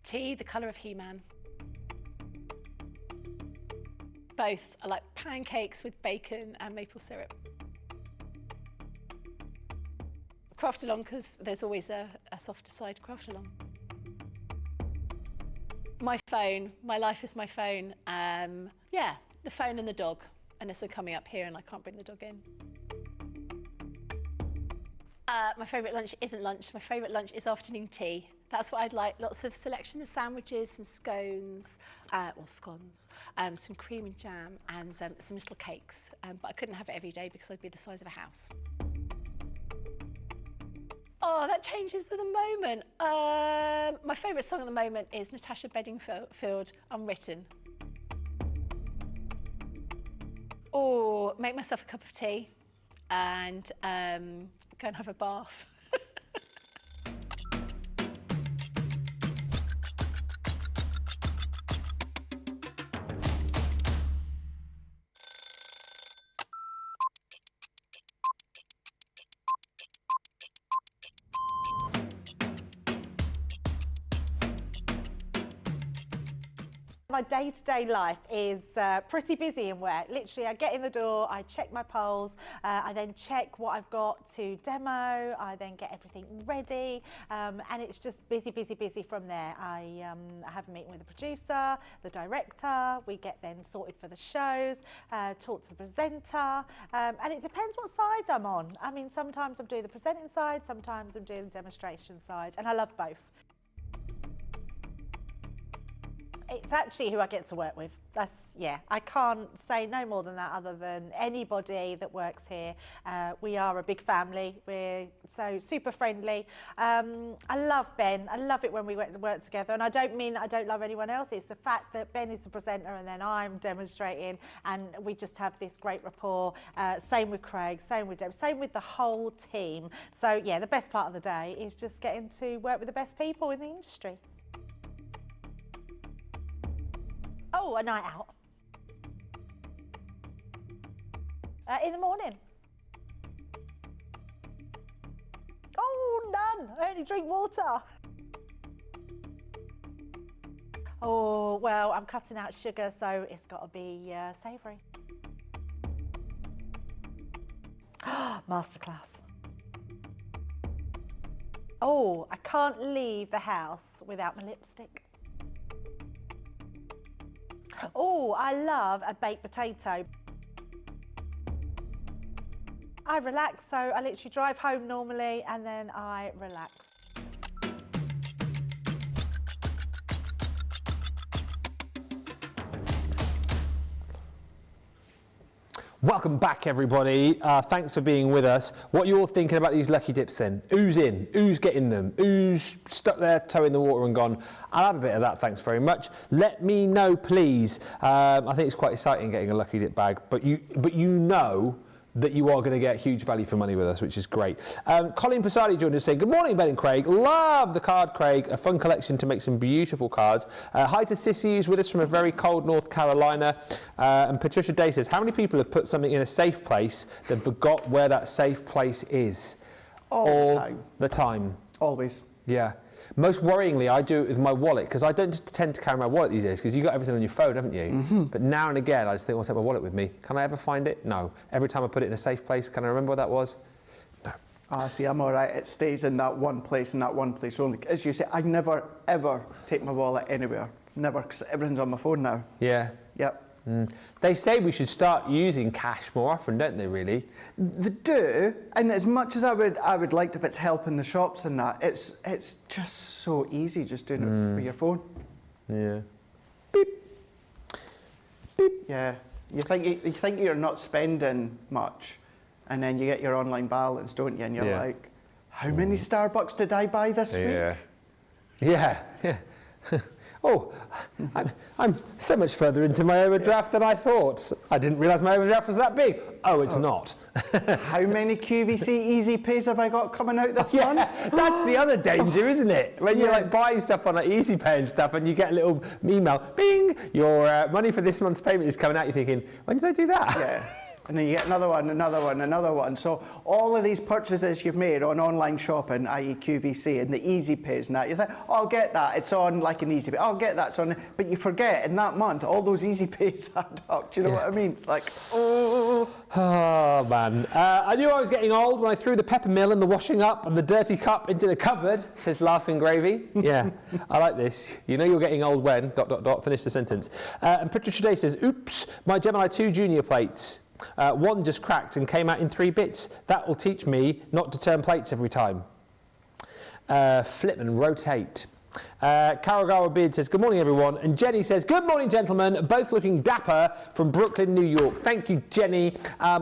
Tea, the colour of He-Man. Both. I like pancakes with bacon and maple syrup. Craft along, because there's always a softer side to craft along. My phone, my life is my phone. Yeah, the phone and the dog, unless I'm coming up here and I can't bring the dog in. My favourite lunch isn't lunch. My favourite lunch is afternoon tea. That's what I'd like. Lots of selection of sandwiches, some scones, or scones, some cream and jam, and some little cakes. But I couldn't have it every day because I'd be the size of a house. Oh, that changes to the moment. My favourite song at the moment is Natasha Bedingfield, Unwritten. Or make myself a cup of tea and go and have a bath. My day-to-day life is pretty busy in work. Literally, I get in the door, I check my polls, I then check what I've got to demo, I then get everything ready, and it's just busy, busy, busy from there. I have a meeting with the producer, the director, we get then sorted for the shows, talk to the presenter, and it depends what side I'm on. I mean, sometimes I'm doing the presenting side, sometimes I'm doing the demonstration side, and I love both. It's actually who I get to work with. Yeah, I can't say no more than that other than anybody that works here. We are a big family. We're so super friendly. I love Ben. I love it when we work together. And I don't mean that I don't love anyone else. It's the fact that Ben is the presenter and then I'm demonstrating and we just have this great rapport. Same with Craig, same with Deb, same with the whole team. So yeah, the best part of the day is just getting to work with the best people in the industry. Oh, a night out. In the morning. Oh, none. I only drink water. Oh, well, I'm cutting out sugar, so it's got to be savoury. Masterclass. Oh, I can't leave the house without my lipstick. Oh, I love a baked potato. I relax, so I literally drive home normally and then I relax. Welcome back, everybody. Thanks for being with us. What are you all thinking about these lucky dips then? Who's in? Who's getting them? Who's stuck their toe in the water and gone, I'll have a bit of that, thanks very much. Let me know, please. I think it's quite exciting getting a lucky dip bag, but you know that you are going to get huge value for money with us, which is great. Colin Passardi joined us saying, good morning, Ben and Craig. Love the card, Craig. A fun collection to make some beautiful cards. Hi to Sissy, who's with us from a very cold North Carolina. And Patricia Day says, how many people have put something in a safe place then forgot where that safe place is? All the time. Always. Yeah. Most worryingly, I do it with my wallet, because I don't tend to carry my wallet these days, because you've got everything on your phone, haven't you? Mm-hmm. But now and again, I just think, I'll take my wallet with me. Can I ever find it? No. Every time I put it in a safe place, can I remember what that was? No. See, I'm all right. It stays in that one place and that one place only. As you say, I never, ever take my wallet anywhere. Never, because everything's on my phone now. Yeah. Yep. Mm. They say we should start using cash more often, don't they, really? They do, and as much as I would like to, if it's helping the shops and that, it's just so easy just doing it with your phone. Yeah. Beep. Beep. Yeah. You think you're not spending much, and then you get your online balance, don't you? And you're like, how many Starbucks did I buy this week? Yeah. Yeah. Oh, I'm so much further into my overdraft than I thought. I didn't realise my overdraft was that big. Oh, it's not. How many QVC Easy Pays have I got coming out this month? That's the other danger, isn't it? When you're like buying stuff on like Easy Pay and stuff, and you get a little email, bing, your money for this month's payment is coming out. You're thinking, when did I do that? Yeah. And then you get another one, another one, another one. So all of these purchases you've made on online shopping, i.e. QVC, and the Easy Pays and that, you think, oh, I'll get that, it's on like an Easy Pay, I'll get that, it's on, but you forget in that month, all those Easy Pays add up, do you know what I mean? It's like, oh. Oh, man. I knew I was getting old when I threw the peppermill and the washing up and the dirty cup into the cupboard, says Laughing Gravy. Yeah, I like this. You know you're getting old when, ... finish the sentence. And Patricia Day says, oops, my Gemini 2 Junior plates. One just cracked and came out in 3 bits. That will teach me not to turn plates every time. Flip and rotate. Karagawa Beard says, good morning, everyone. And Jenny says, good morning, gentlemen. Both looking dapper from Brooklyn, New York. Thank you, Jenny.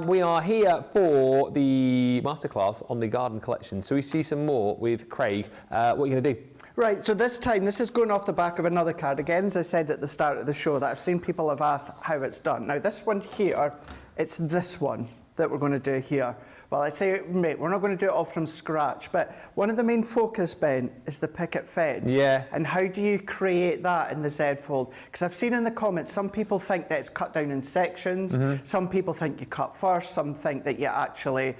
We are here for the masterclass on the garden collection. So we see some more with Craig. What are you going to do? Right, so this time, this is going off the back of another card. Again, as I said at the start of the show, that I've seen people have asked how it's done. Now, this one here, it's this one that we're going to do here. Well, I say, mate, we're not going to do it all from scratch, but one of the main focus, Ben, is the picket fence. Yeah. And how do you create that in the Z fold? Because I've seen in the comments, some people think that it's cut down in sections. Some people think you cut first. Some think that you actually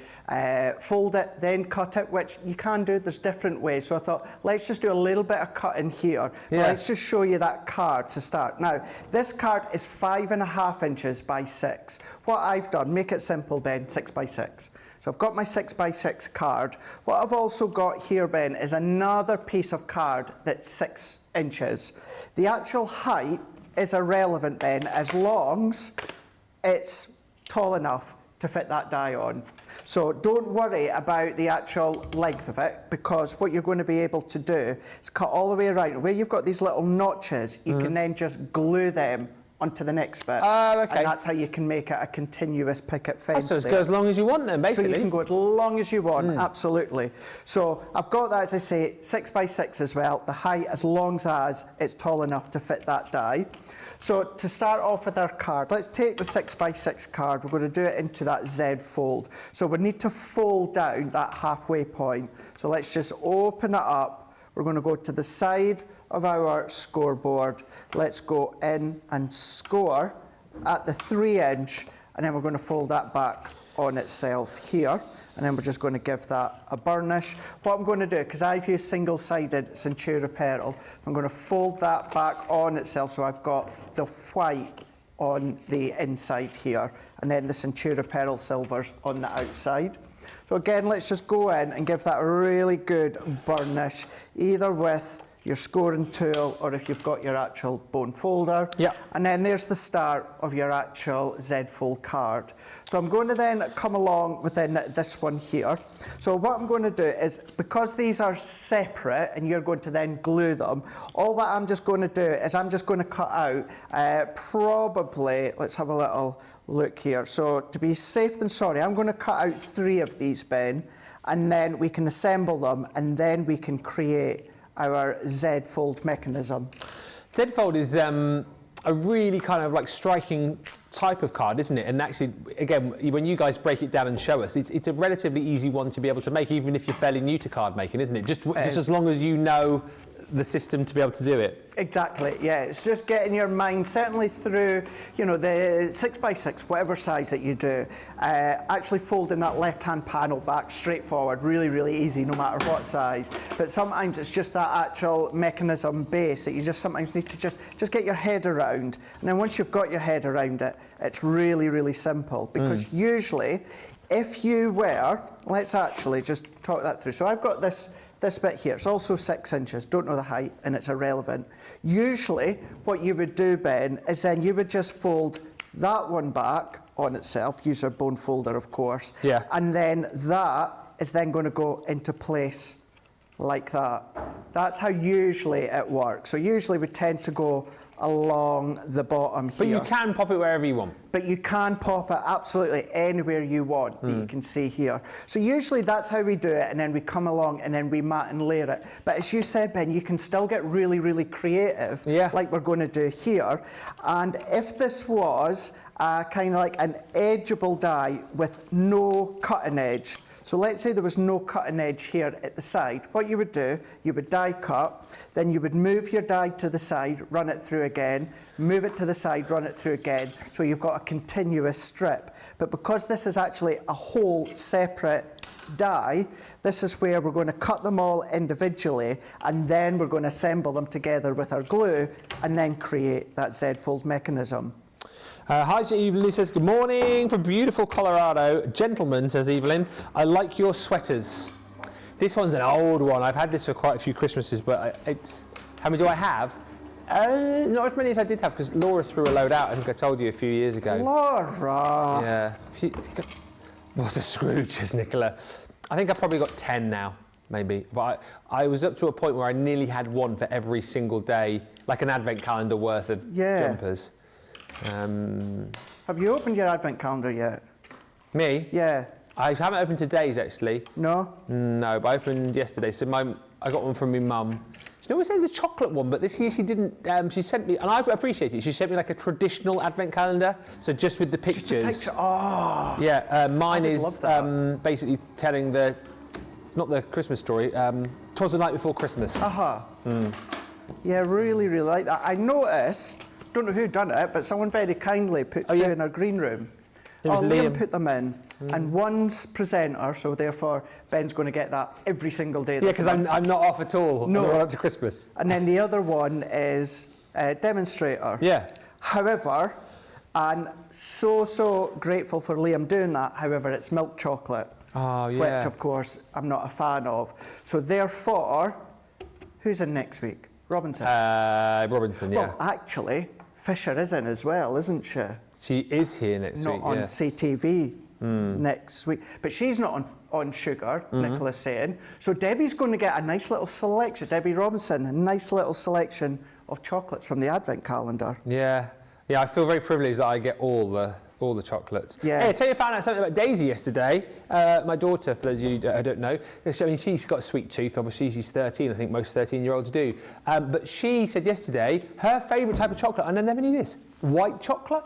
fold it, then cut it, which you can do. There's different ways. So I thought, let's just do a little bit of cutting here. Yeah. Let's just show you that card to start. Now, this card is 5.5 inches by 6. What I've done, make it simple, Ben, 6 by 6. So I've got my 6 by 6 card. What I've also got here, Ben, is another piece of card that's 6 inches. The actual height is irrelevant, Ben, as long as it's tall enough to fit that die on. So don't worry about the actual length of it, because what you're going to be able to do is cut all the way around. Where you've got these little notches, you can then just glue them onto the next bit. Oh, okay. And that's how you can make it a continuous picket fence. So it's go as long as you want then, basically. So you can go as long as you want, absolutely. So I've got that, as I say, 6 by 6 as well. The height, as long as it's tall enough to fit that die. So to start off with our card, let's take the 6 by 6 card. We're going to do it into that Z fold. So we need to fold down that halfway point. So let's just open it up. We're going to go to the side of our scoreboard. Let's go in and score at the 3 inch, and then we're going to fold that back on itself here, and then we're just going to give that a burnish. What I'm going to do, because I've used single-sided Centura Pearl, I'm going to fold that back on itself so I've got the white on the inside here, and then the Centura Pearl silvers on the outside. So again, let's just go in and give that a really good burnish, either with your scoring tool or if you've got your actual bone folder. Yeah. And then there's the start of your actual Z fold card. So I'm going to then come along within this one here. So what I'm going to do is, because these are separate and you're going to then glue them, all that I'm just going to do is I'm just going to cut out probably, let's have a little look here. So to be safe than sorry, I'm going to cut out 3 of these, Ben, and then we can assemble them, and then we can create our Z fold mechanism. Z fold is a really kind of like striking type of card, isn't it? And actually, again, when you guys break it down and show us, it's a relatively easy one to be able to make, even if you're fairly new to card making, isn't it? Just as long as you know the system to be able to do it. Exactly, yeah. It's just getting your mind, certainly through, you know, the 6 by 6, whatever size that you do, actually folding that left-hand panel back straight forward, really, really easy, no matter what size. But sometimes it's just that actual mechanism base that you just sometimes need to just get your head around. And then once you've got your head around it, it's really, really simple. Because usually, if you were, let's actually just talk that through. So I've got this bit here, it's also 6 inches, don't know the height, and it's irrelevant. Usually, what you would do, Ben, is then you would just fold that one back on itself, use our bone folder, of course, yeah. And then that is then going to go into place like that. That's how usually it works. So usually we tend to go along the bottom here. But you can pop it wherever you want. But you can pop it absolutely anywhere you want, that you can see here. So usually that's how we do it, and then we come along and then we mat and layer it. But as you said, Ben, you can still get really, really creative, like we're going to do here. And if this was kind of like an edgeable die with no cutting edge, so let's say there was no cutting edge here at the side. What you would do, you would die cut, then you would move your die to the side, run it through again, move it to the side, run it through again, so you've got a continuous strip. But because this is actually a whole separate die, this is where we're going to cut them all individually, and then we're going to assemble them together with our glue, and then create that Z fold mechanism. Hi, Evelyn, who says, good morning from beautiful Colorado. Gentlemen, says Evelyn, I like your sweaters. This one's an old one. I've had this for quite a few Christmases, but it's, how many do I have? Not as many as I did have, because Laura threw a load out, I think I told you a few years ago. Laura! Yeah. What a Scrooge, says Nicola. I think I've probably got 10 now. maybe. But I was up to a point where I nearly had one for every single day, like an advent calendar worth of jumpers. Have you opened your advent calendar yet? Me? Yeah. I haven't opened today's actually. No? No, but I opened yesterday. So I got one from my mum. She always says a chocolate one, but this year she didn't. She sent me, and I appreciate it. She sent me like a traditional advent calendar, so just with the pictures. Just a picture. Oh. Yeah, mine is basically telling not the Christmas story. 'Twas the night before Christmas. Yeah, really, really like that. I noticed. Don't know who done it, but someone very kindly put two in our green room. Liam put them in, and one's presenter, so therefore Ben's going to get that every single day. Yeah, because I'm not off at all. No, right up to Christmas. And then the other one is demonstrator. Yeah. However, I'm so grateful for Liam doing that. However, it's milk chocolate, which of course I'm not a fan of. So therefore, who's in next week? Robinson. Robinson, yeah. Well, actually, Fisher is in as well, isn't she? She is here next week. Not on CTV next week. But she's not on sugar, Nicola's saying. So Debbie's going to get a nice little selection, Debbie Robinson, a nice little selection of chocolates from the Advent calendar. Yeah. Yeah, I feel very privileged that I get all the chocolates. Yeah. Hey, I tell you, I found out something about Daisy yesterday. My daughter, for those of you who don't know, I mean, she's got a sweet tooth. Obviously, she's 13. I think most 13-year-olds do. But she said yesterday her favourite type of chocolate, and I never knew this, white chocolate.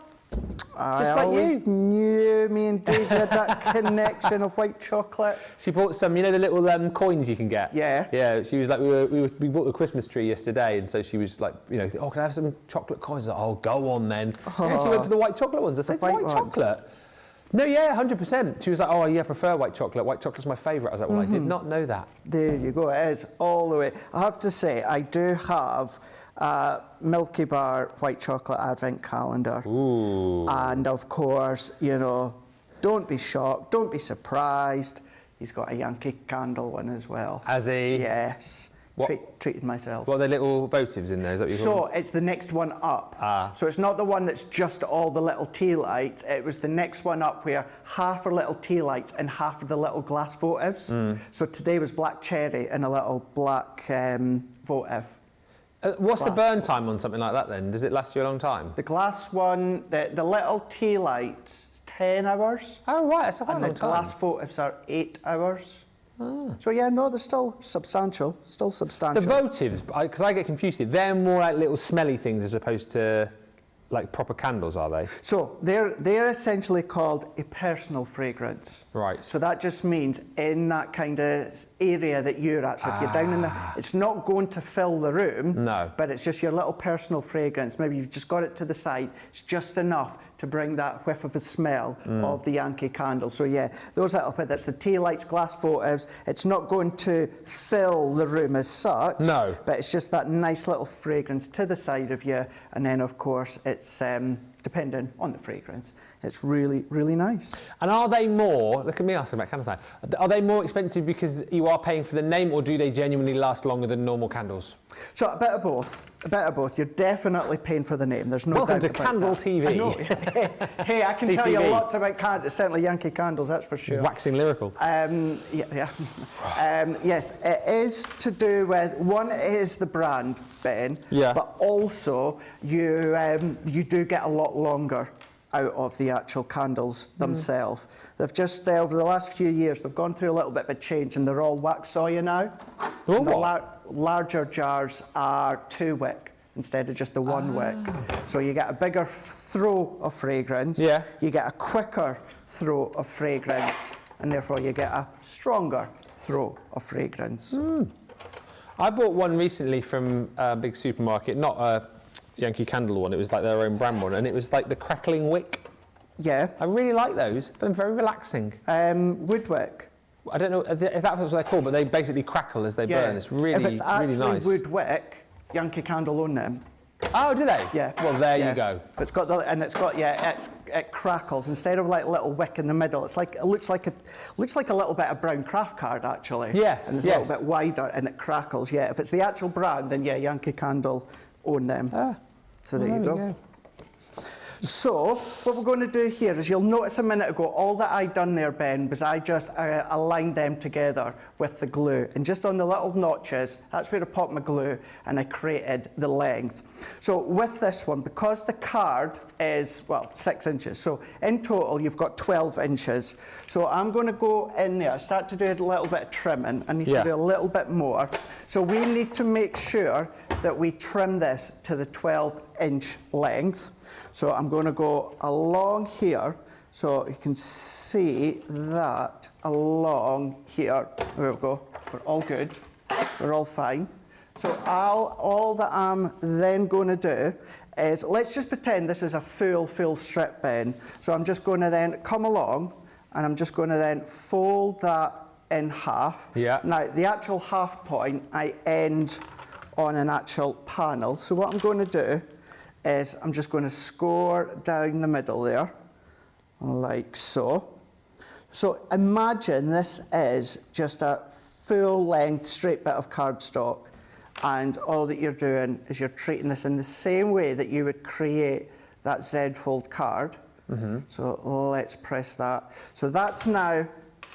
I always knew me and Daisy had that connection of white chocolate. She bought some, you know, the little coins you can get. Yeah. Yeah. She was like, we bought the Christmas tree yesterday, and so she was like, you know, oh, can I have some chocolate coins? I was like, oh, go on then. Yeah, she went for the white chocolate ones. I said, white chocolate. No, yeah, 100%. She was like, oh, yeah, I prefer white chocolate. White chocolate's my favourite. I was like, well, I did not know that. There you go. It is all the way. I have to say, I do have Milky Bar white chocolate advent calendar. Ooh. And of course, you know, don't be shocked, don't be surprised. He's got a Yankee Candle one as well. Has he? Yes. Treated myself. What are the little votives in there? Is that what you call them? It's the next one up. So it's not the one that's just all the little tea lights. It was the next one up where half are little tea lights and half are the little glass votives. So today was black cherry and a little black votive. What's the burn time on something like that then? Does it last you a long time? The glass one, the little tea lights, is 10 hours. Oh, right, that's a long time. And the glass votives are 8 hours. So yeah, no, they're still substantial, The votives, because I get confused here, they're more like little smelly things as opposed to like proper candles, are they? So they're essentially called a personal fragrance. Right. So that just means in that kind of area that you're at. So if you're down in it's not going to fill the room. No. But it's just your little personal fragrance. Maybe you've just got it to the side. It's just enough to bring that whiff of a smell of the Yankee Candle. So yeah, those little bit, that's the tea lights, glass votives. It's not going to fill the room as such. No. But it's just that nice little fragrance to the side of you. And then of course it's depending on the fragrance. It's really, really nice. And are they more, look at me asking about candles now, are they more expensive because you are paying for the name, or do they genuinely last longer than normal candles? So a bit of both. You're definitely paying for the name. There's no Welcome doubt to Candle that. TV. I know. Hey, I can tell you lots about candles. Certainly Yankee Candles, that's for sure. Waxing lyrical. Yes, it is to do with, one is the brand, Ben, but also you do get a lot longer out of the actual candles themselves. They've just, over the last few years, they've gone through a little bit of a change and they're all wax oil now. The larger jars are 2 wick instead of just the 1 wick. So you get a bigger throw of fragrance, you get a quicker throw of fragrance, and therefore you get a stronger throw of fragrance. I bought one recently from a big supermarket, not a Yankee Candle one, it was like their own brand one, and it was like the crackling wick. Yeah. I really like those, they're very relaxing. Wood wick. I don't know if that's what they're called, but they basically crackle as they burn. It's really, if it's actually really nice. wood wick, Yankee Candle own them. Oh, do they? Yeah. Well, there you go. It's got it crackles instead of like a little wick in the middle. It looks like a little bit of brown craft card actually. Yes. And it's a little bit wider and it crackles. Yeah. If it's the actual brand, then yeah, Yankee Candle own them. So there you go. So what we're going to do here is, you'll notice a minute ago, all that I done there, Ben, was I just aligned them together with the glue. And just on the little notches, that's where I popped my glue and I created the length. So with this one, because the card is, well, 6 inches. So in total, you've got 12 inches. So I'm going to go in there, start to do a little bit of trimming. I need to do a little bit more. So we need to make sure that we trim this to the 12-inch length. So I'm going to go along here, so you can see that along here. There we go. We're all good. We're all fine. So all that I'm then going to do is, let's just pretend this is a full strip, Ben. So I'm just going to then come along, and I'm just going to then fold that in half. Yeah. Now, the actual half point, I end on an actual panel. So what I'm going to do is, I'm just going to score down the middle there, like so. So imagine this is just a full-length straight bit of cardstock, and all that you're doing is you're treating this in the same way that you would create that Z-fold card. So let's press that. So that's now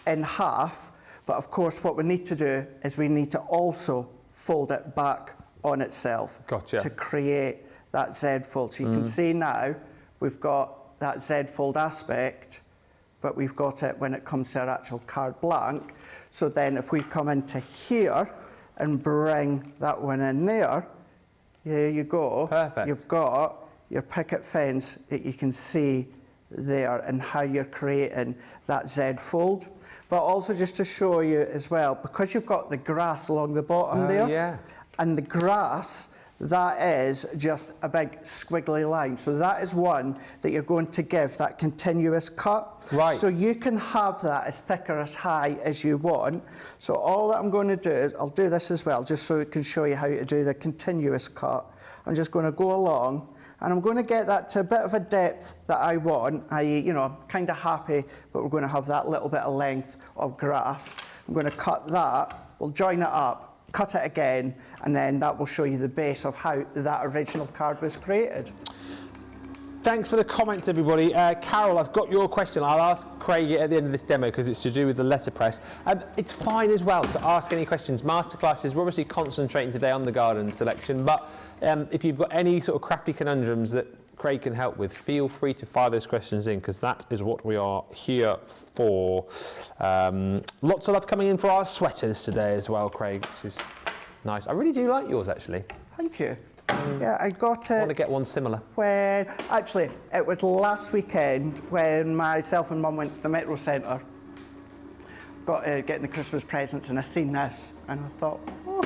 in half, but of course what we need to do is we need to also fold it back on itself to create that Z-fold. So you can see now we've got that Z-fold aspect, but we've got it when it comes to our actual card blank. So then if we come into here and bring that one in there you go. Perfect. You've got your picket fence that you can see there, and how you're creating that Z-fold. But also just to show you as well, because you've got the grass along the bottom there, and the grass, that is just a big squiggly line. So that is one that you're going to give that continuous cut. Right. So you can have that as thick or as high as you want. So all that I'm going to do is, I'll do this as well, just so it can show you how to do the continuous cut. I'm just going to go along, and I'm going to get that to a bit of a depth that I want, i.e., you know, I'm kind of happy, but we're going to have that little bit of length of grass. I'm going to cut that, we'll join it up, cut it again, and then that will show you the base of how that original card was created. Thanks for the comments, everybody. Carol, I've got your question. I'll ask Craig at the end of this demo because it's to do with the letterpress. It's fine as well to ask any questions. Masterclasses, we're obviously concentrating today on the garden selection, but if you've got any sort of crafty conundrums that Craig can help with, feel free to fire those questions in, because that is what we are here for. Lots of love coming in for our sweaters today as well, Craig, which is nice. I really do like yours, actually. Thank you. Yeah, I got it. I want to get one similar. When, actually, it was last weekend when myself and Mum went to the Metro Centre, getting the Christmas presents, and I seen this, and I thought, oh,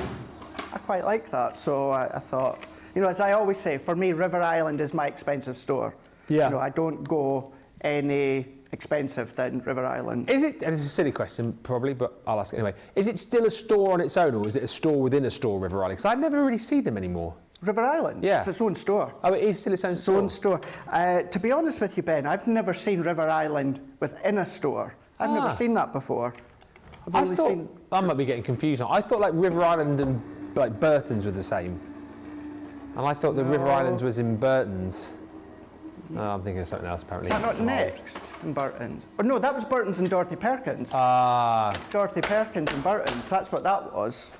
I quite like that. So I thought, you know, as I always say, for me, River Island is my expensive store. Yeah. You know, I don't go any expensive than River Island. Is it, and it's a silly question probably, but I'll ask it anyway, is it still a store on its own, or is it a store within a store, River Island? Because I never really see them anymore. River Island? Yeah. It's its own store. Oh, it is still its own It's store? own store. To be honest with you, Ben, I've never seen River Island within a store. I've never seen that before. I might be getting confused now. I thought like River Island and like Burton's were the same. And I thought the River Islands was in Burton's. Oh, I'm thinking of something else apparently. Is that not next in Burton's? Oh no, that was Burton's and Dorothy Perkins. Dorothy Perkins and Burton's, that's what that was.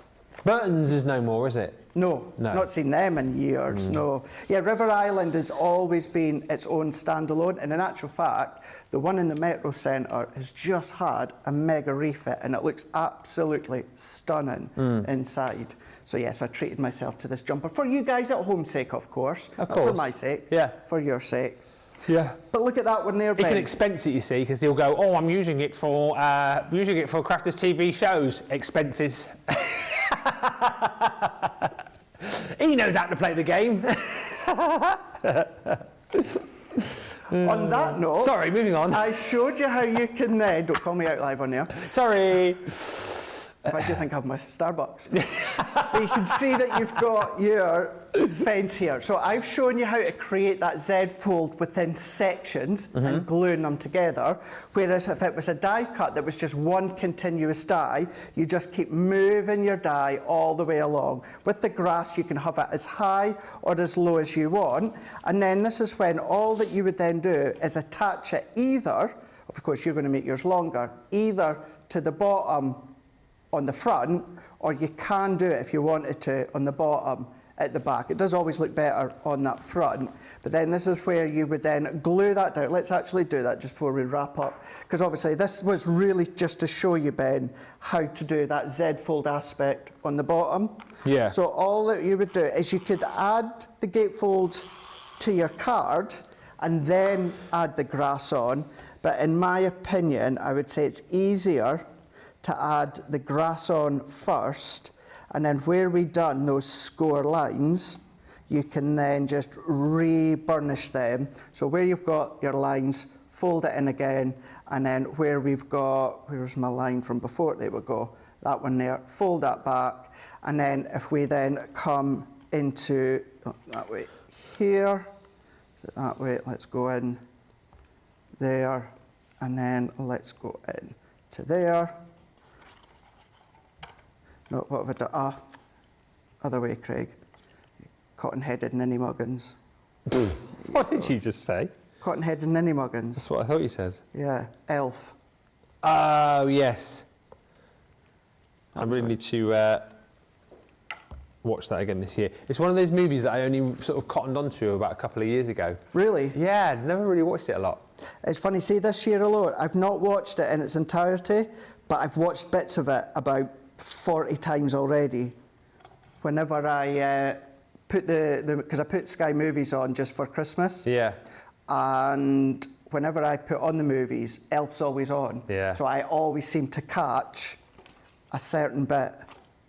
Burton's is no more, is it? No, not seen them in years, no. Yeah, River Island has always been its own standalone, and in actual fact, the one in the Metro Centre has just had a mega refit, and it looks absolutely stunning inside. So yes, I treated myself to this jumper, for you guys at home's sake, of course. Of Not course. for my sake, Yeah. for your sake. Yeah. But look at that one there, He Ben. can expense it, you see, because he'll go, oh, I'm using it for Crafters TV shows. Expenses. He knows how to play the game. On that note, Sorry, moving on. I showed you how you can, don't call me out live on there. Sorry. Why do you think I have my Starbucks? But you can see that you've got your fence here. So I've shown you how to create that Z fold within sections and gluing them together. Whereas if it was a die cut that was just one continuous die, you just keep moving your die all the way along. With the grass, you can have it as high or as low as you want. And then this is when all that you would then do is attach it either, of course you're going to make yours longer, either to the bottom on the front, or you can do it if you wanted to on the bottom at the back. It does always look better on that front, but then this is where you would then glue that down. Let's actually do that just before we wrap up, because obviously this was really just to show you, Ben, how to do that Z fold aspect on the bottom. Yeah. So all that you would do is you could add the gatefold to your card and then add the grass on, but in my opinion, I would say it's easier to add the grass on first, and then where we done those score lines, you can then just re-burnish them. So where you've got your lines, fold it in again, and then where we've got, where's my line from before? There we go, that one there, fold that back, and then if we then come into, that way here, that way, let's go in there, and then let's go in to there. No, what have I done? Ah, other way, Craig. Cotton-headed ninny muggins. What did you just say? Cotton-headed ninny muggins. That's what I thought you said. Yeah, elf. Oh, yes. I really need to watch that again this year. It's one of those movies that I only sort of cottoned onto about a couple of years ago. Really? Yeah, never really watched it a lot. It's funny, see this year alone, I've not watched it in its entirety, but I've watched bits of it about 40 times already. Whenever I put because I put Sky Movies on just for Christmas. Yeah. And whenever I put on the movies, Elf's always on. Yeah. So I always seem to catch a certain bit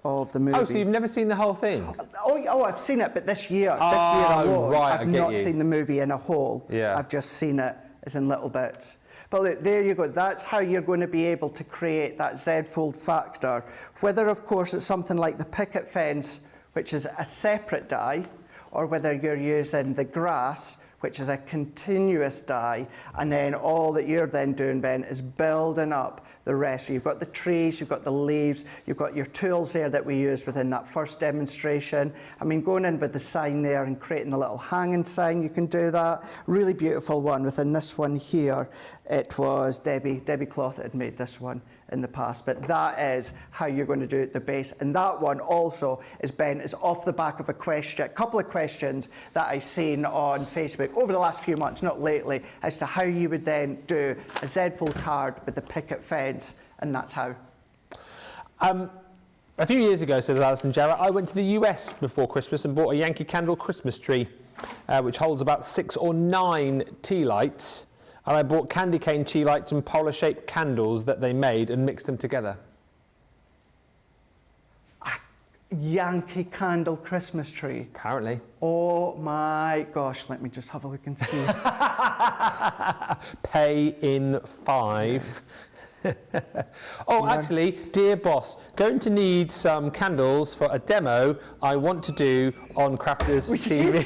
of the movie. Oh, so you've never seen the whole thing? Oh, I've seen it, but this year Oh, alone, right, I've not seen the movie in a whole. Yeah. I've just seen it as in little bits. But look, there you go. That's how you're going to be able to create that Z-fold factor. Whether, of course, it's something like the picket fence, which is a separate die, or whether you're using the grass, which is a continuous die, and then all that you're then doing, Ben, is building up the rest. So you've got the trees, you've got the leaves, you've got your tools there that we used within that first demonstration. I mean, going in with the sign there and creating the little hanging sign, you can do that. Really beautiful one. Within this one here, it was Debbie Cloth that had made this one in the past, but that is how you're going to do the base. And that one also is, Ben, is off the back of a couple of questions that I've seen on Facebook over the last few months, not lately, as to how you would then do a Z-fold card with the picket fence, and that's how. A few years ago, says Alison Jarrett, I went to the US before Christmas and bought a Yankee Candle Christmas tree, which holds about 6 or 9 tea lights. And I bought candy cane tea lights and polar-shaped candles that they made and mixed them together. A Yankee Candle Christmas tree? Apparently. Oh my gosh, let me just have a look and see. Pay in 5. Oh, actually, dear boss, going to need some candles for a demo I want to do on Crafters TV.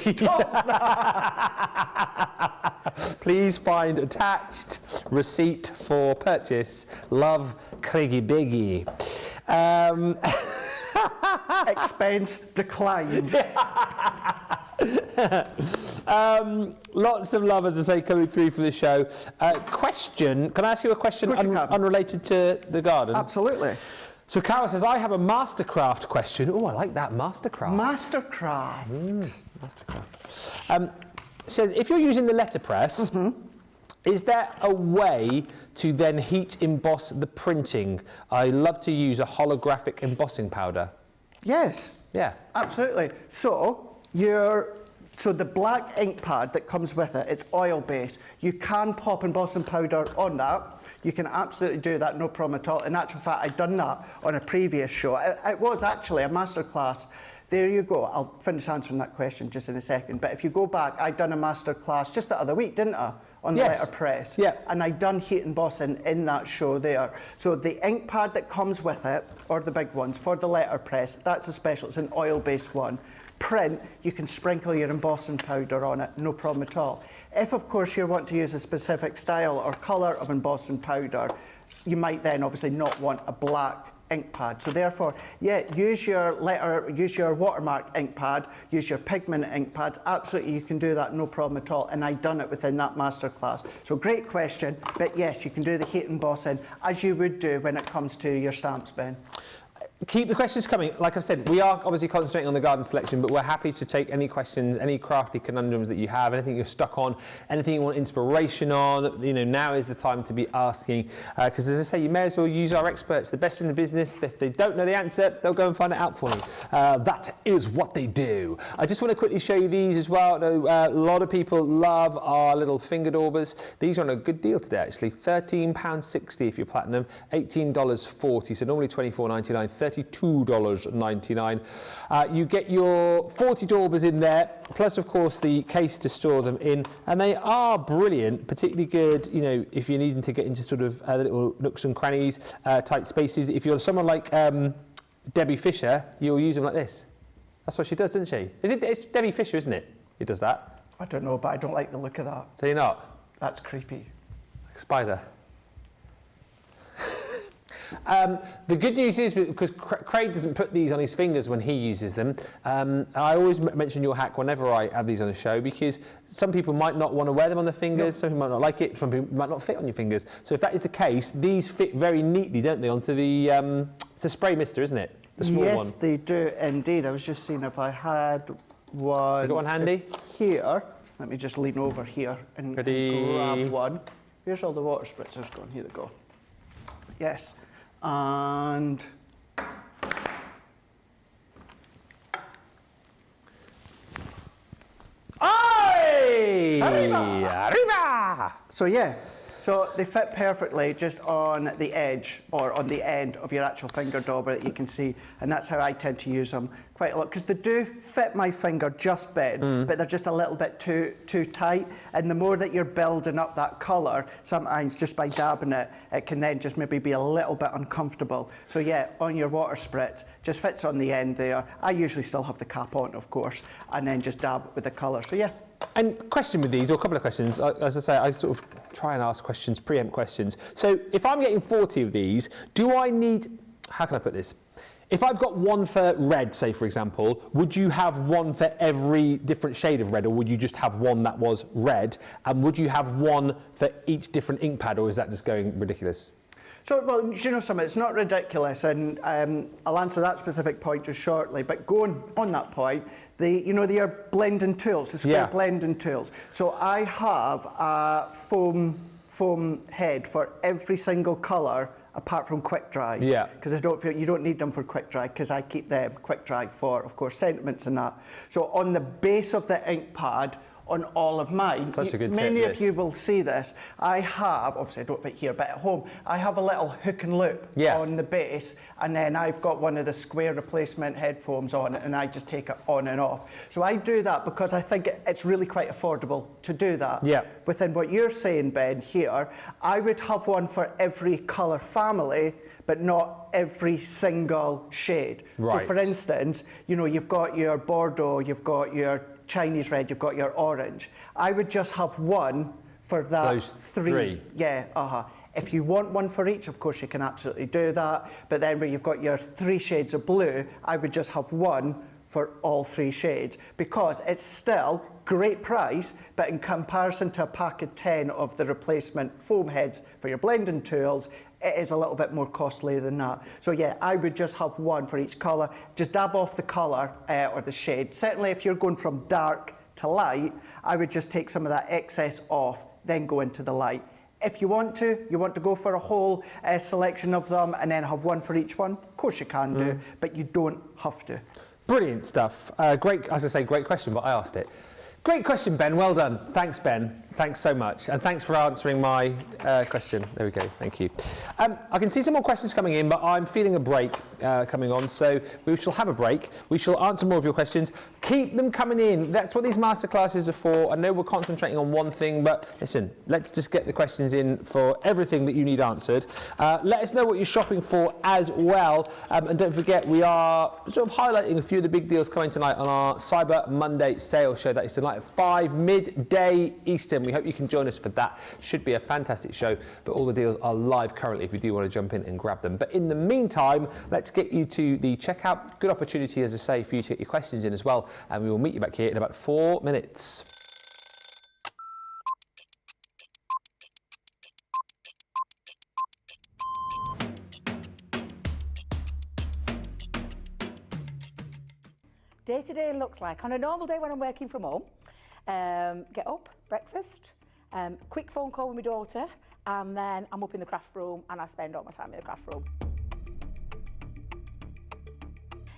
Please find attached receipt for purchase. Love, Craigie Biggie. Expense declined. Lots of love, as I say, coming through for the show. Question, can I ask you a question unrelated to the garden? Absolutely. So Carol says, I have a mastercraft question. Oh, I like that, mastercraft. Mastercraft. Mastercraft. Says, if you're using the letterpress, is there a way to then heat emboss the printing? I love to use a holographic embossing powder. Yes. Yeah. Absolutely. So the black ink pad that comes with it, it's oil-based. You can pop embossing powder on that. You can absolutely do that, no problem at all. In actual fact, I'd done that on a previous show. It was actually a masterclass. There you go. I'll finish answering that question just in a second. But if you go back, I'd done a masterclass just the other week, didn't I, on the Yes. letterpress. Yeah. And I done heat embossing in that show there. So the ink pad that comes with it, or the big ones, for the letterpress, that's a special, it's an oil-based one. Print, you can sprinkle your embossing powder on it, no problem at all. If, of course, you want to use a specific style or colour of embossing powder, you might then obviously not want a black ink pad. So therefore, yeah, use your watermark ink pad, use your pigment ink pads. Absolutely, you can do that, no problem at all. And I done it within that masterclass. So great question, but yes, you can do the heat embossing as you would do when it comes to your stamps, Ben. Keep the questions coming. Like I've said, we are obviously concentrating on the garden selection, but we're happy to take any questions, any crafty conundrums that you have, anything you're stuck on, anything you want inspiration on. You know, now is the time to be asking, because as I say, you may as well use our experts, the best in the business. If they don't know the answer, they'll go and find it out for you. That is what they do. I just want to quickly show you these as well. A lot of people love our little finger daubers. These are on a good deal today, actually. £13.60 if you're platinum, $18.40, so normally $24.99. $32.99. You get your 40 daubers in there, plus of course the case to store them in, and they are brilliant, particularly good, you know, if you're needing to get into sort of the little nooks and crannies, tight spaces. If you're someone like Debbie Fisher, you'll use them like this. That's what she does, doesn't she? It's Debbie Fisher, isn't it? Who does that? I don't know, but I don't like the look of that. Do you not? That's creepy. Spider. The good news is, because Craig doesn't put these on his fingers when he uses them, I always mention your hack whenever I have these on the show, because some people might not want to wear them on their fingers, some people might not like it, some people might not fit on your fingers. So if that is the case, these fit very neatly, don't they, onto the, it's a spray mister, isn't it? The small one. Yes, they do indeed. I was just seeing if I had one. You got one handy? Just here. Let me just lean over here and grab one. Here's all the water spritzers going. Here they go. Yes. And Arriba! so yeah, so they fit perfectly just on the edge or on the end of your actual finger dauber that you can see, and that's how I tend to use them quite a lot, because they do fit my finger just Ben, but they're just a little bit too tight, and the more that you're building up that colour, sometimes just by dabbing it, it can then just maybe be a little bit uncomfortable. So yeah, on your water spritz, just fits on the end there. I usually still have the cap on, of course, and then just dab with the colour, so yeah. And question with these, or a couple of questions, as I say, I sort of try and ask questions, preempt questions. So if I'm getting 40 of these, do I need, how can I put this? If I've got one for red, say for example, would you have one for every different shade of red, or would you just have one that was red? And would you have one for each different ink pad, or is that just going ridiculous? So, well, you know something, it's not ridiculous, and I'll answer that specific point just shortly, but going on that point, they are blending tools, the square blending tools. So I have a foam head for every single colour apart from quick dry. Yeah. Because I don't feel you don't need them for quick dry, because I keep them quick dry for, of course, sentiments and that. So on the base of the ink pad, on all of mine. Such a good Many tip, of you will see this. I have, obviously I don't fit here, but at home, I have a little hook and loop on the base, and then I've got one of the square replacement head foams on it, and I just take it on and off. So I do that because I think it's really quite affordable to do that. Yeah. Within what you're saying, Ben, here, I would have one for every colour family, but not every single shade. Right. So for instance, you know, you've got your Bordeaux, you've got your Chinese red, you've got your orange. I would just have one for that. Those three. Yeah, If you want one for each, of course you can absolutely do that. But then where you've got your 3 shades of blue, I would just have one for all 3 shades, because it's still great price, but in comparison to a pack of 10 of the replacement foam heads for your blending tools, it is a little bit more costly than that. So yeah, I would just have one for each colour. Just dab off the colour or the shade. Certainly if you're going from dark to light, I would just take some of that excess off, then go into the light. If you want to go for a whole selection of them and then have one for each one, of course you can do, but you don't have to. Brilliant stuff. Great, as I say, great question, but I asked it. Great question, Ben. Well done. Thanks, Ben. Thanks so much, and thanks for answering my question. There we go, thank you. I can see some more questions coming in, but I'm feeling a break coming on, so we shall have a break. We shall answer more of your questions. Keep them coming in. That's what these masterclasses are for. I know we're concentrating on one thing, but listen, let's just get the questions in for everything that you need answered. Let us know what you're shopping for as well, and don't forget, we are sort of highlighting a few of the big deals coming tonight on our Cyber Monday sale show. That is tonight at 5 midday Eastern. We hope you can join us for that. Should be a fantastic show, but all the deals are live currently if you do want to jump in and grab them. But in the meantime, let's get you to the checkout. Good opportunity, as I say, for you to get your questions in as well, and we will meet you back here in about 4 minutes. Day to day looks like, on a normal day when I'm working from home, get up, breakfast, quick phone call with my daughter, and then I'm up in the craft room and I spend all my time in the craft room.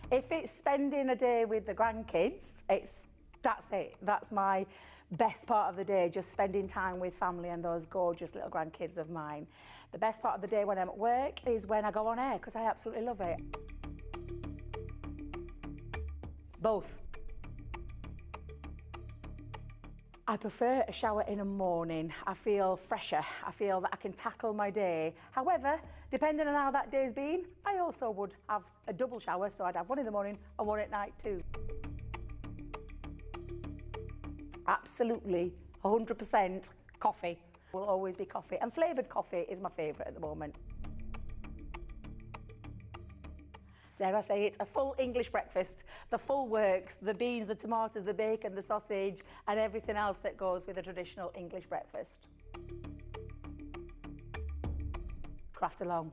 If it's spending a day with the grandkids, that's it. That's my best part of the day, just spending time with family and those gorgeous little grandkids of mine. The best part of the day when I'm at work is when I go on air, because I absolutely love it. Both. I prefer a shower in the morning. I feel fresher. I feel that I can tackle my day. However, depending on how that day's been, I also would have a double shower, so I'd have one in the morning and one at night too. Absolutely, 100% coffee. Will always be coffee, and flavoured coffee is my favourite at the moment. Dare I say, it's a full English breakfast, the full works, the beans, the tomatoes, the bacon, the sausage, and everything else that goes with a traditional English breakfast. Craft along.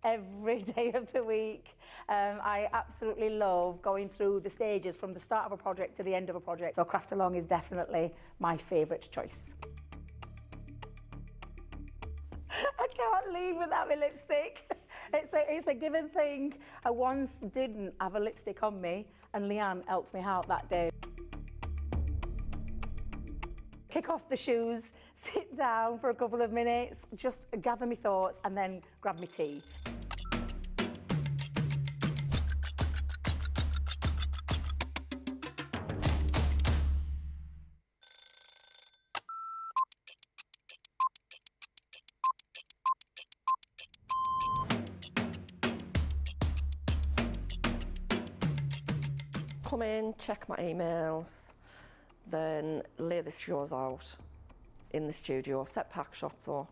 Every day of the week. I absolutely love going through the stages from the start of a project to the end of a project. So craft along is definitely my favourite choice. I can't leave without my lipstick. It's a given thing. I once didn't have a lipstick on me, and Leanne helped me out that day. Kick off the shoes, sit down for a couple of minutes, just gather my thoughts, and then grab my tea. Come in, check my emails, then lay the shows out in the studio, set pack shots up.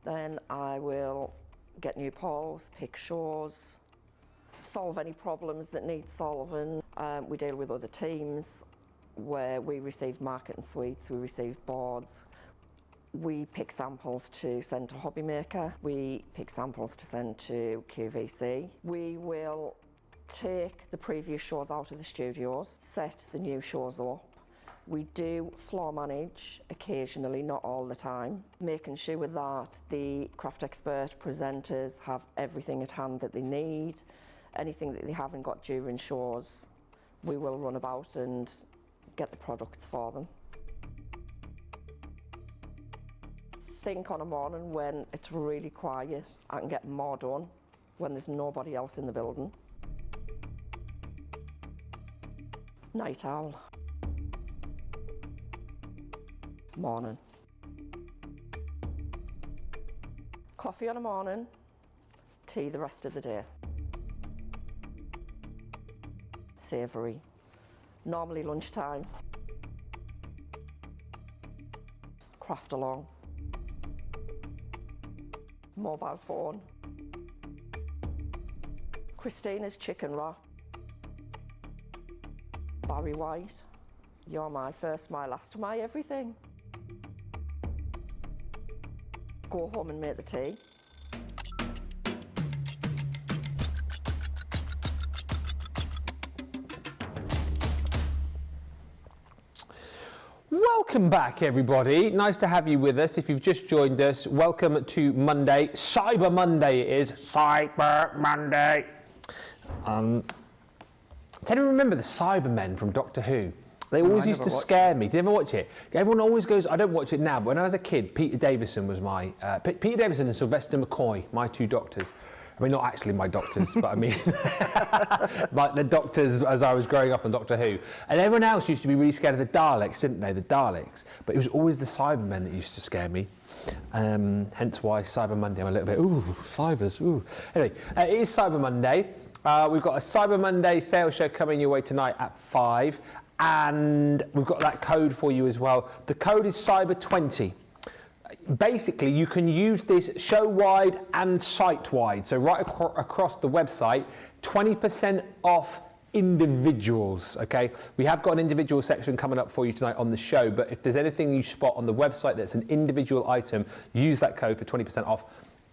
Then I will get new polls, pick shows, solve any problems that need solving. We deal with other teams where we receive marketing suites, we receive boards. We pick samples to send to Hobby Maker. We pick samples to send to QVC. We will take the previous shows out of the studios, set the new shows up. We do floor manage occasionally, not all the time, making sure that the craft expert presenters have everything at hand that they need. Anything that they haven't got during shows, we will run about and get the products for them. Think on a morning when it's really quiet, I can get more done when there's nobody else in the building. Night owl. Morning. Coffee on a morning, tea the rest of the day. Savoury. Normally lunchtime. Craft along. Mobile phone. Christina's chicken wrap. Barry White, you're my first, my last, my everything. Go home and make the tea. Welcome back, everybody. Nice to have you with us. If you've just joined us, welcome to Monday. Cyber Monday it is. Cyber Monday. Does anyone remember the Cybermen from Doctor Who? They always I used never to watched scare me. Did you ever watch it? Everyone always goes, I don't watch it now, but when I was a kid, Peter Davison was my, Peter Davison and Sylvester McCoy, my two doctors. I mean, not actually my doctors, but I mean, like the doctors as I was growing up on Doctor Who. And everyone else used to be really scared of the Daleks, didn't they? The Daleks. But it was always the Cybermen that used to scare me. Hence why Cyber Monday, I'm a little bit, ooh, cybers, ooh. Anyway, it is Cyber Monday. We've got a Cyber Monday sales show coming your way tonight at 5. And we've got that code for you as well. The code is Cyber20. Basically, you can use this show-wide and site-wide. So right across the website, 20% off individuals, okay? We have got an individual section coming up for you tonight on the show, but if there's anything you spot on the website that's an individual item, use that code for 20% off.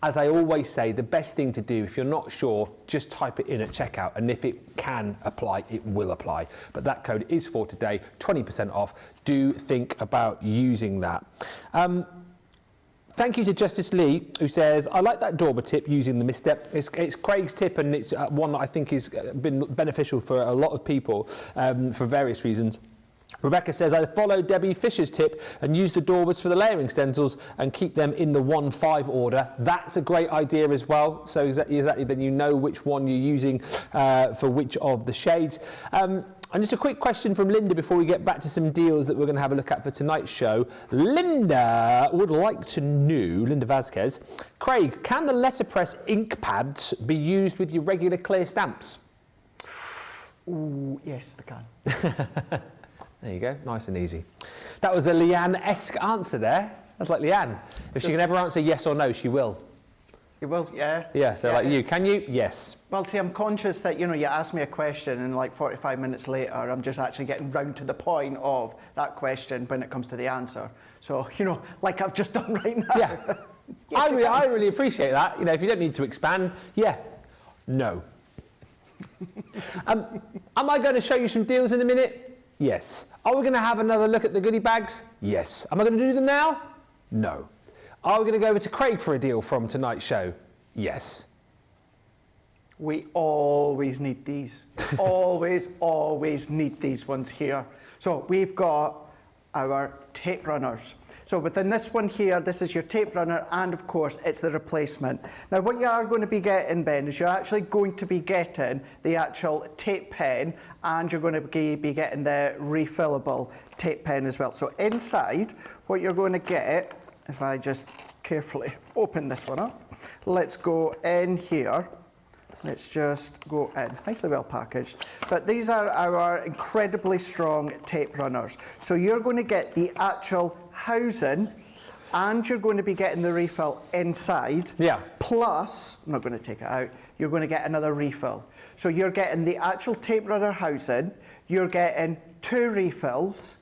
As I always say, the best thing to do, if you're not sure, just type it in at checkout, and if it can apply, it will apply. But that code is for today, 20% off. Do think about using that. Thank you to Justice Lee, who says, I like that Dorber tip using the misstep. It's Craig's tip, and it's one that I think has been beneficial for a lot of people for various reasons. Rebecca says, I follow Debbie Fisher's tip and use the Dorbers for the layering stencils and keep them in the 1-5 order. That's a great idea as well. So exactly then you know which one you're using for which of the shades. And just a quick question from Linda before we get back to some deals that we're going to have a look at for tonight's show. Linda would like to know, Linda Vasquez, Craig, can the letterpress ink pads be used with your regular clear stamps? Ooh, yes, they can. There you go, nice and easy. That was the Leanne-esque answer there. That's like Leanne. If she can ever answer yes or no, she will. You will, yeah. Yeah, so like you, can you? Yes. Well, see, I'm conscious that, you know, you ask me a question and like 45 minutes later, I'm just actually getting round to the point of that question when it comes to the answer. So, you know, like I've just done right now. Yeah. Yes, I really appreciate that. You know, if you don't need to expand, yeah, no. Am I going to show you some deals in a minute? Yes. Are we going to have another look at the goodie bags? Yes. Am I going to do them now? No. Are we going to go over to Craig for a deal from tonight's show? Yes. We always need these. always need these ones here. So we've got our tape runners. So within this one here, this is your tape runner, and of course it's the replacement. Now what you are going to be getting, Ben, is you're actually going to be getting the actual tape pen, and you're going to be getting the refillable tape pen as well. So inside, what you're going to get, if I just carefully open this one up, let's go in here. Let's just go in, nicely well packaged. But these are our incredibly strong tape runners. So you're going to get the actual housing, and you're going to be getting the refill inside. Yeah. Plus, I'm not going to take it out, you're going to get another refill. So you're getting the actual tape runner housing, you're getting 2 refills,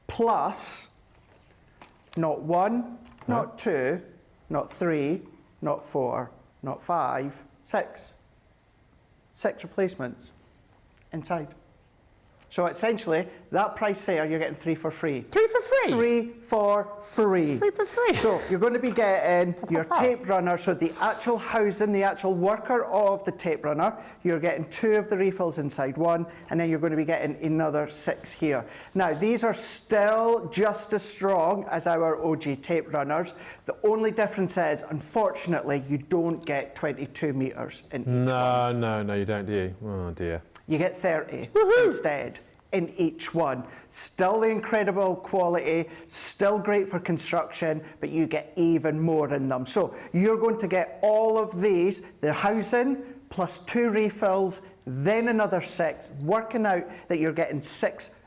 plus not 1, not 2, not 3, not 4, not 5, 6. 6 replacements inside. So essentially, that price there, you're getting 3 for free. 3 for free? 3 for free. 3 for free. So you're going to be getting your tape runner, so the actual housing, the actual worker of the tape runner, you're getting 2 of the refills inside one, and then you're going to be getting another 6 here. Now, these are still just as strong as our OG tape runners. The only difference is, unfortunately, you don't get 22 metres in each one. No, you don't, do you? Oh, dear. You get 30 instead in each one. Still the incredible quality, still great for construction, but you get even more in them. So you're going to get all of these, the housing plus 2 refills, then another 6, working out that you're getting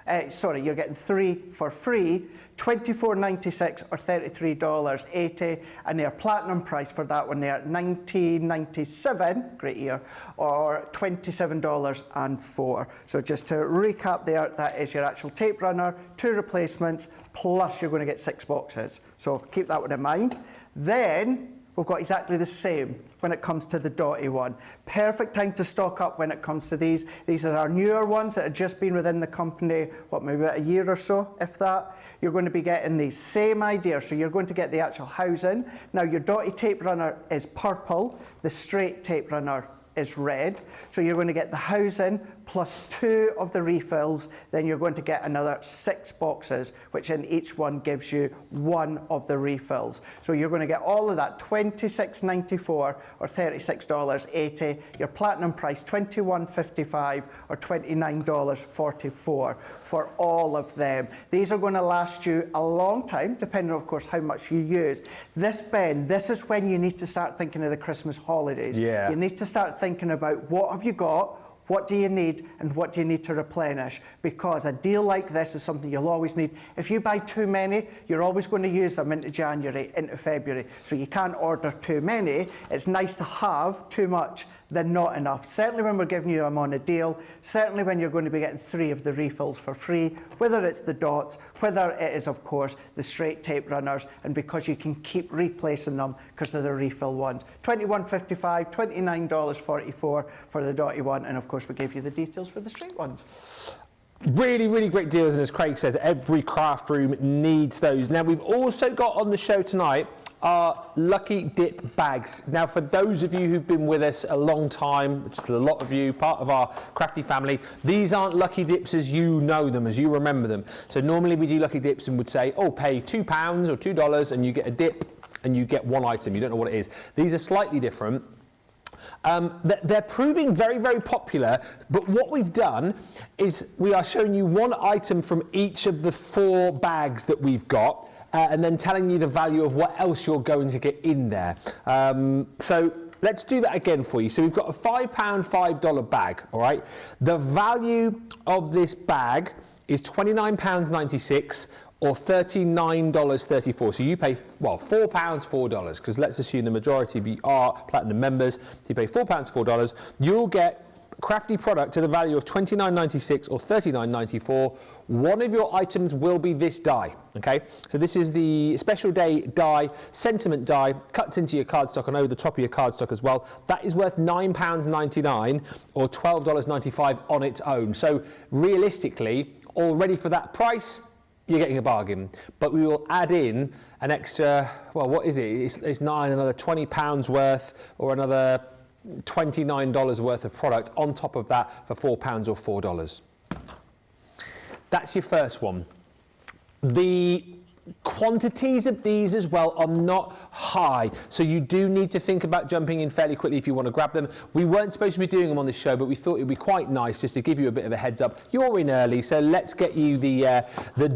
you're getting 3 for free, $24.96 or $33.80, and their platinum price for that one there, $19.97, great year, or $27.04. So just to recap there, that is your actual tape runner, 2 replacements, plus you're going to get 6 boxes. So keep that one in mind. Then we've got exactly the same when it comes to the dotty one. Perfect time to stock up when it comes to these. These are our newer ones that have just been within the company, maybe about a year or so, if that. You're going to be getting the same idea. So you're going to get the actual housing. Now your dotty tape runner is purple. The straight tape runner is red. So you're going to get the housing plus 2 of the refills, then you're going to get another 6 boxes, which in each one gives you 1 of the refills. So you're going to get all of that, $26.94 or $36.80. Your platinum price, $21.55 or $29.44 for all of them. These are going to last you a long time, depending on, of course, how much you use. This, Ben, this is when you need to start thinking of the Christmas holidays. Yeah. You need to start thinking about what have you got, what do you need, and what do you need to replenish? Because a deal like this is something you'll always need. If you buy too many, you're always going to use them into January, into February. So you can't order too many. It's nice to have too much than not enough. Certainly when we're giving you them on a deal, certainly when you're going to be getting 3 of the refills for free, whether it's the dots, whether it is, of course, the straight tape runners, and because you can keep replacing them because they're the refill ones. $21.55, $29.44 for the dotty one, and of course we gave you the details for the straight ones. Really, really great deals, and as Craig says, every craft room needs those. Now, we've also got on the show tonight our Lucky Dip bags. Now, for those of you who've been with us a long time, which is a lot of you, part of our crafty family, these aren't Lucky Dips as you know them, as you remember them. So normally we do Lucky Dips and would say, oh, pay £2 or $2 and you get a dip and you get 1 item. You don't know what it is. These are slightly different. They're proving very, very popular, but what we've done is we are showing you 1 item from each of the 4 bags that we've got, and then telling you the value of what else you're going to get in there. So let's do that again for you. So we've got a £5 $5 bag, all right? The value of this bag is £29.96 or $39.34. So you pay, well, £4 $4, because let's assume the majority are platinum members. So you pay £4 $4. You'll get crafty product to the value of $29.96 or $39.94. One of your items will be this die, okay? So this is the special day die, sentiment die, cuts into your cardstock and over the top of your cardstock as well. That is worth £9.99 or $12.95 on its own. So realistically, already for that price, you're getting a bargain. But we will add in an extra, well, what is it? It's another £20 worth or another $29 worth of product on top of that for £4 or $4. That's your first one. The quantities of these as well are not high, so you do need to think about jumping in fairly quickly if you want to grab them. We weren't supposed to be doing them on this show, but we thought it would be quite nice just to give you a bit of a heads up. You're in early, so let's get you the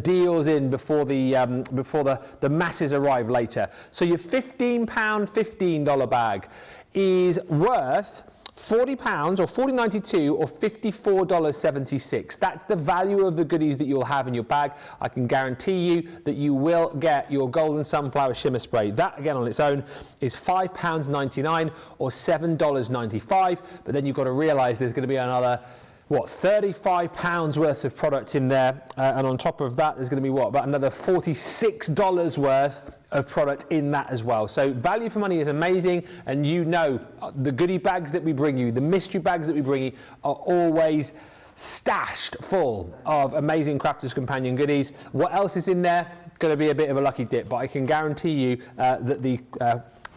deals in before the masses arrive later. So your £15 $15 bag is worth £40 or $40.92 or $54.76. That's the value of the goodies that you'll have in your bag. I can guarantee you that you will get your golden sunflower shimmer spray. That again on its own is £5.99 or $7.95. But then you've got to realise there's going to be another, what, £35 worth of product in there, and on top of that there's going to be what, about another $46 worth of product in that as well. So value for money is amazing, and you know the goodie bags that we bring you, the mystery bags that we bring you are always stashed full of amazing Crafters Companion goodies. What else is in there? Going to be a bit of a lucky dip, but I can guarantee you that the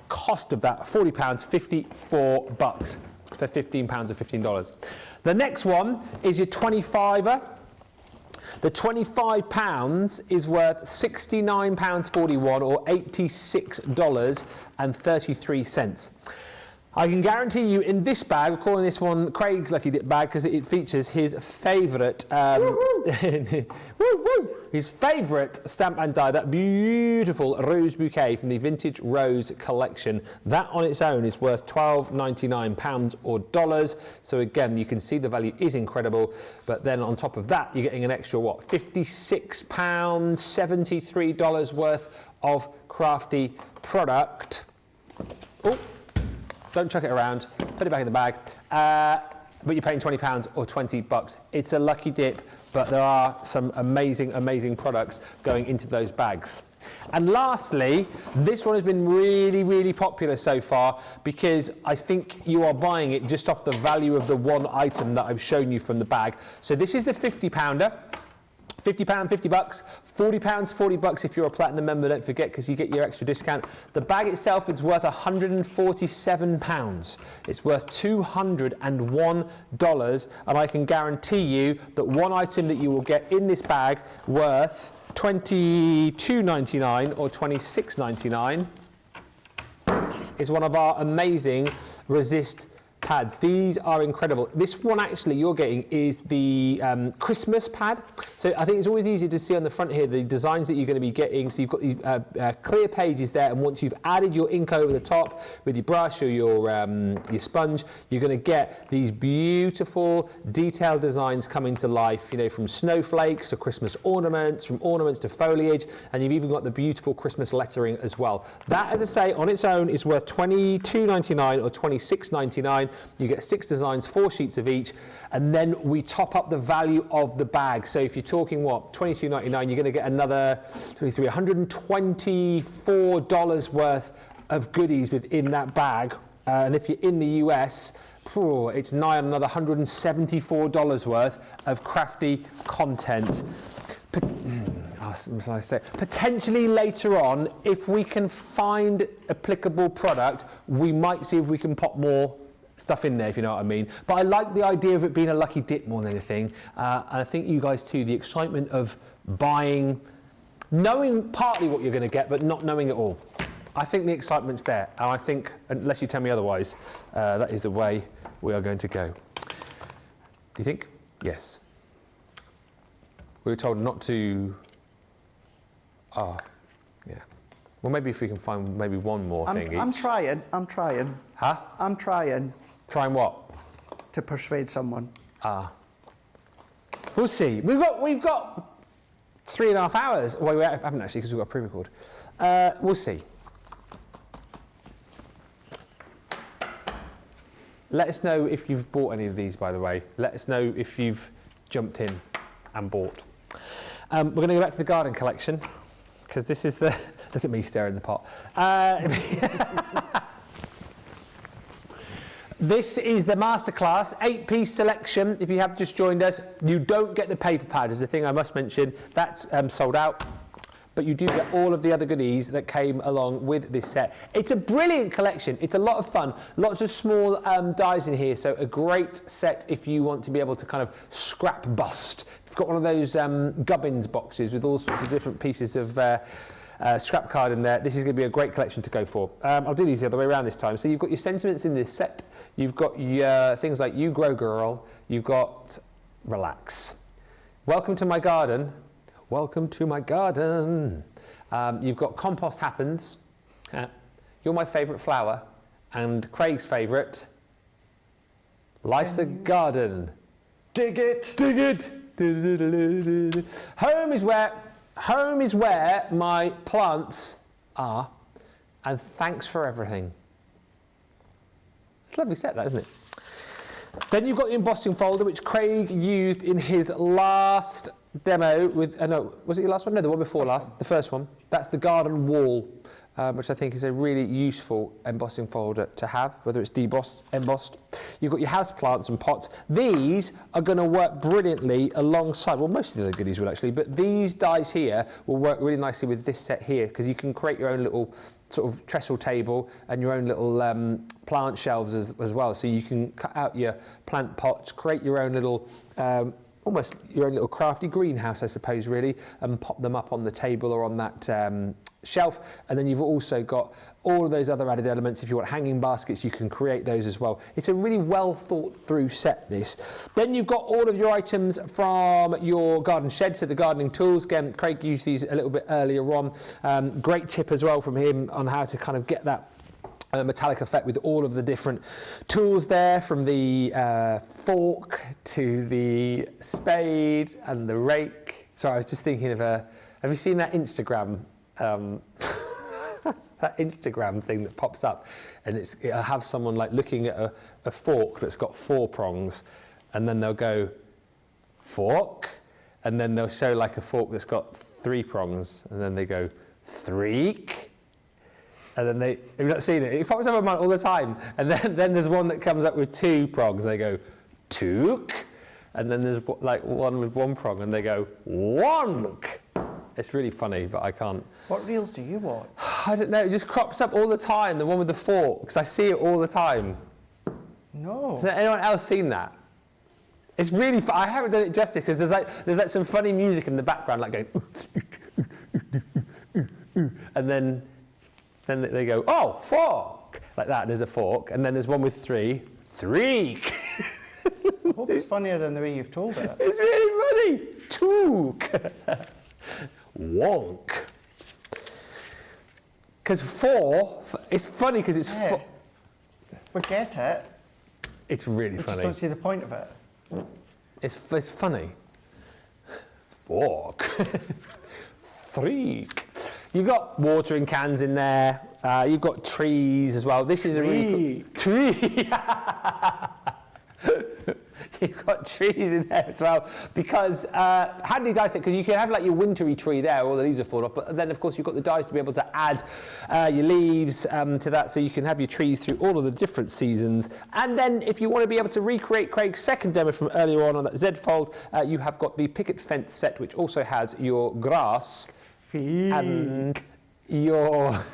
cost of that, £40, $54 for £15 or $15. The next one is your 25er. The £25 is worth £69.41 or $86.33. I can guarantee you in this bag, we're calling this one Craig's Lucky Dip bag because it features his favourite his favourite stamp and die, that beautiful rose bouquet from the Vintage Rose collection. That on its own is worth £12.99 or dollars. So again, you can see the value is incredible, but then on top of that, you're getting an extra, what, $56.73 worth of crafty product. Oh. Don't chuck it around, put it back in the bag, but you're paying £20 or $20. It's a lucky dip, but there are some amazing, amazing products going into those bags. And lastly, this one has been really, really popular so far because I think you are buying it just off the value of the one item that I've shown you from the bag. So this is the £50. £50, $50, £40, £40 if you're a platinum member, don't forget, because you get your extra discount. The bag itself is worth £147. It's worth $201, and I can guarantee you that one item that you will get in this bag worth $22.99 or $26.99 is one of our amazing Resist pads. These are incredible. This one actually you're getting is the Christmas pad. So I think it's always easy to see on the front here the designs that you're going to be getting. So you've got the clear pages there, and once you've added your ink over the top with your brush or your sponge, you're going to get these beautiful detailed designs coming to life, you know, from snowflakes to Christmas ornaments, from ornaments to foliage, and you've even got the beautiful Christmas lettering as well. That, as I say, on its own is worth $22.99 or $26.99. You get 6 designs, 4 sheets of each, and then we top up the value of the bag. So if you're talking, what, $22.99, you're going to get another $124 worth of goodies within that bag. And if you're in the US, it's nigh on another $174 worth of crafty content. Potentially later on, if we can find applicable product, we might see if we can pop more stuff in there, if you know what I mean. But I like the idea of it being a lucky dip more than anything. And I think you guys too, the excitement of buying, knowing partly what you're going to get, but not knowing it all. I think the excitement's there. And I think, unless you tell me otherwise, that is the way we are going to go. Do you think? Yes. We were told not to... yeah. Well, maybe if we can find maybe one more thing I'm each. trying. Huh? I'm trying. Trying what? To persuade someone. We'll see. We've got 3.5 hours. Well, we haven't actually, because we've got a pre-record. We'll see. Let us know if you've bought any of these, by the way. Let us know if you've jumped in and bought. We're going to go back to the garden collection, because this is the... Look at me stirring the pot. This is the masterclass 8-piece selection. If you have just joined us, you don't get the paper pad, is the thing I must mention. That's sold out. But you do get all of the other goodies that came along with this set. It's a brilliant collection. It's a lot of fun. Lots of small dies in here, so a great set if you want to be able to kind of scrap bust. You've got one of those gubbins boxes with all sorts of different pieces of scrap card in there. This is going to be a great collection to go for. I'll do these the other way around this time. So you've got your sentiments in this set. You've got your things like You Grow Girl. You've got Relax. Welcome to my garden. Welcome to my garden. You've got Compost Happens. You're my favourite flower. And Craig's favourite. Life's a garden. Dig it. Dig it. Home is where my plants are, and thanks for everything. It's a lovely set, that, isn't it? Then you've got the embossing folder, which Craig used in his last demo with, no, was it your last one? No, the one before last, the first one. That's the garden wall, which I think is a really useful embossing folder to have, whether it's debossed, embossed. You've got your house plants and pots. These are going to work brilliantly alongside, well, most of the other goodies will actually, but these dies here will work really nicely with this set here, because you can create your own little sort of trestle table and your own little plant shelves as well. So you can cut out your plant pots, create your own little almost your own little crafty greenhouse, I suppose, really, and pop them up on the table or on that shelf. And then you've also got all of those other added elements. If you want hanging baskets, you can create those as well. It's a really well thought through set, this. Then you've got all of your items from your garden shed, so the gardening tools. Again, Craig used these a little bit earlier on. Great tip as well from him on how to kind of get that metallic effect with all of the different tools there, from the fork to the spade and the rake. Sorry, I was just thinking of have you seen that Instagram that Instagram thing that pops up, and it'll have someone like looking at a fork that's got 4 prongs, and then they'll go fork, and then they'll show like a fork that's got 3 prongs, and then they go threek, and then have you not seen it? It pops up on mine all the time, and then there's one that comes up with 2 prongs, and they go took, and then there's like one with one prong, and they go wonk. It's really funny, but I can't. What reels do you watch? I don't know. It just crops up all the time. The one with the fork, because I see it all the time. No. Has anyone else seen that? It's really fun. I haven't done it justice because there's like some funny music in the background, like going, and then they go, oh, fork, like that. There's a fork, and then there's one with three. Threek. I hope it's funnier than the way you've told it. It's really funny. Took. Wonk. Because four, it's funny because it's Yeah. We get it. It's really We funny. just don't see the point of it. It's funny. Fork. Freak. You've got watering cans in there. You've got trees as well. This is a really tree. You've got trees in there as well because handy dice set because you can have like your wintry tree there, all the leaves have fallen off. But then of course you've got the dice to be able to add your leaves to that, so you can have your trees through all of the different seasons. And then if you want to be able to recreate Craig's second demo from earlier on that Z Fold, you have got the picket fence set, which also has your grass and your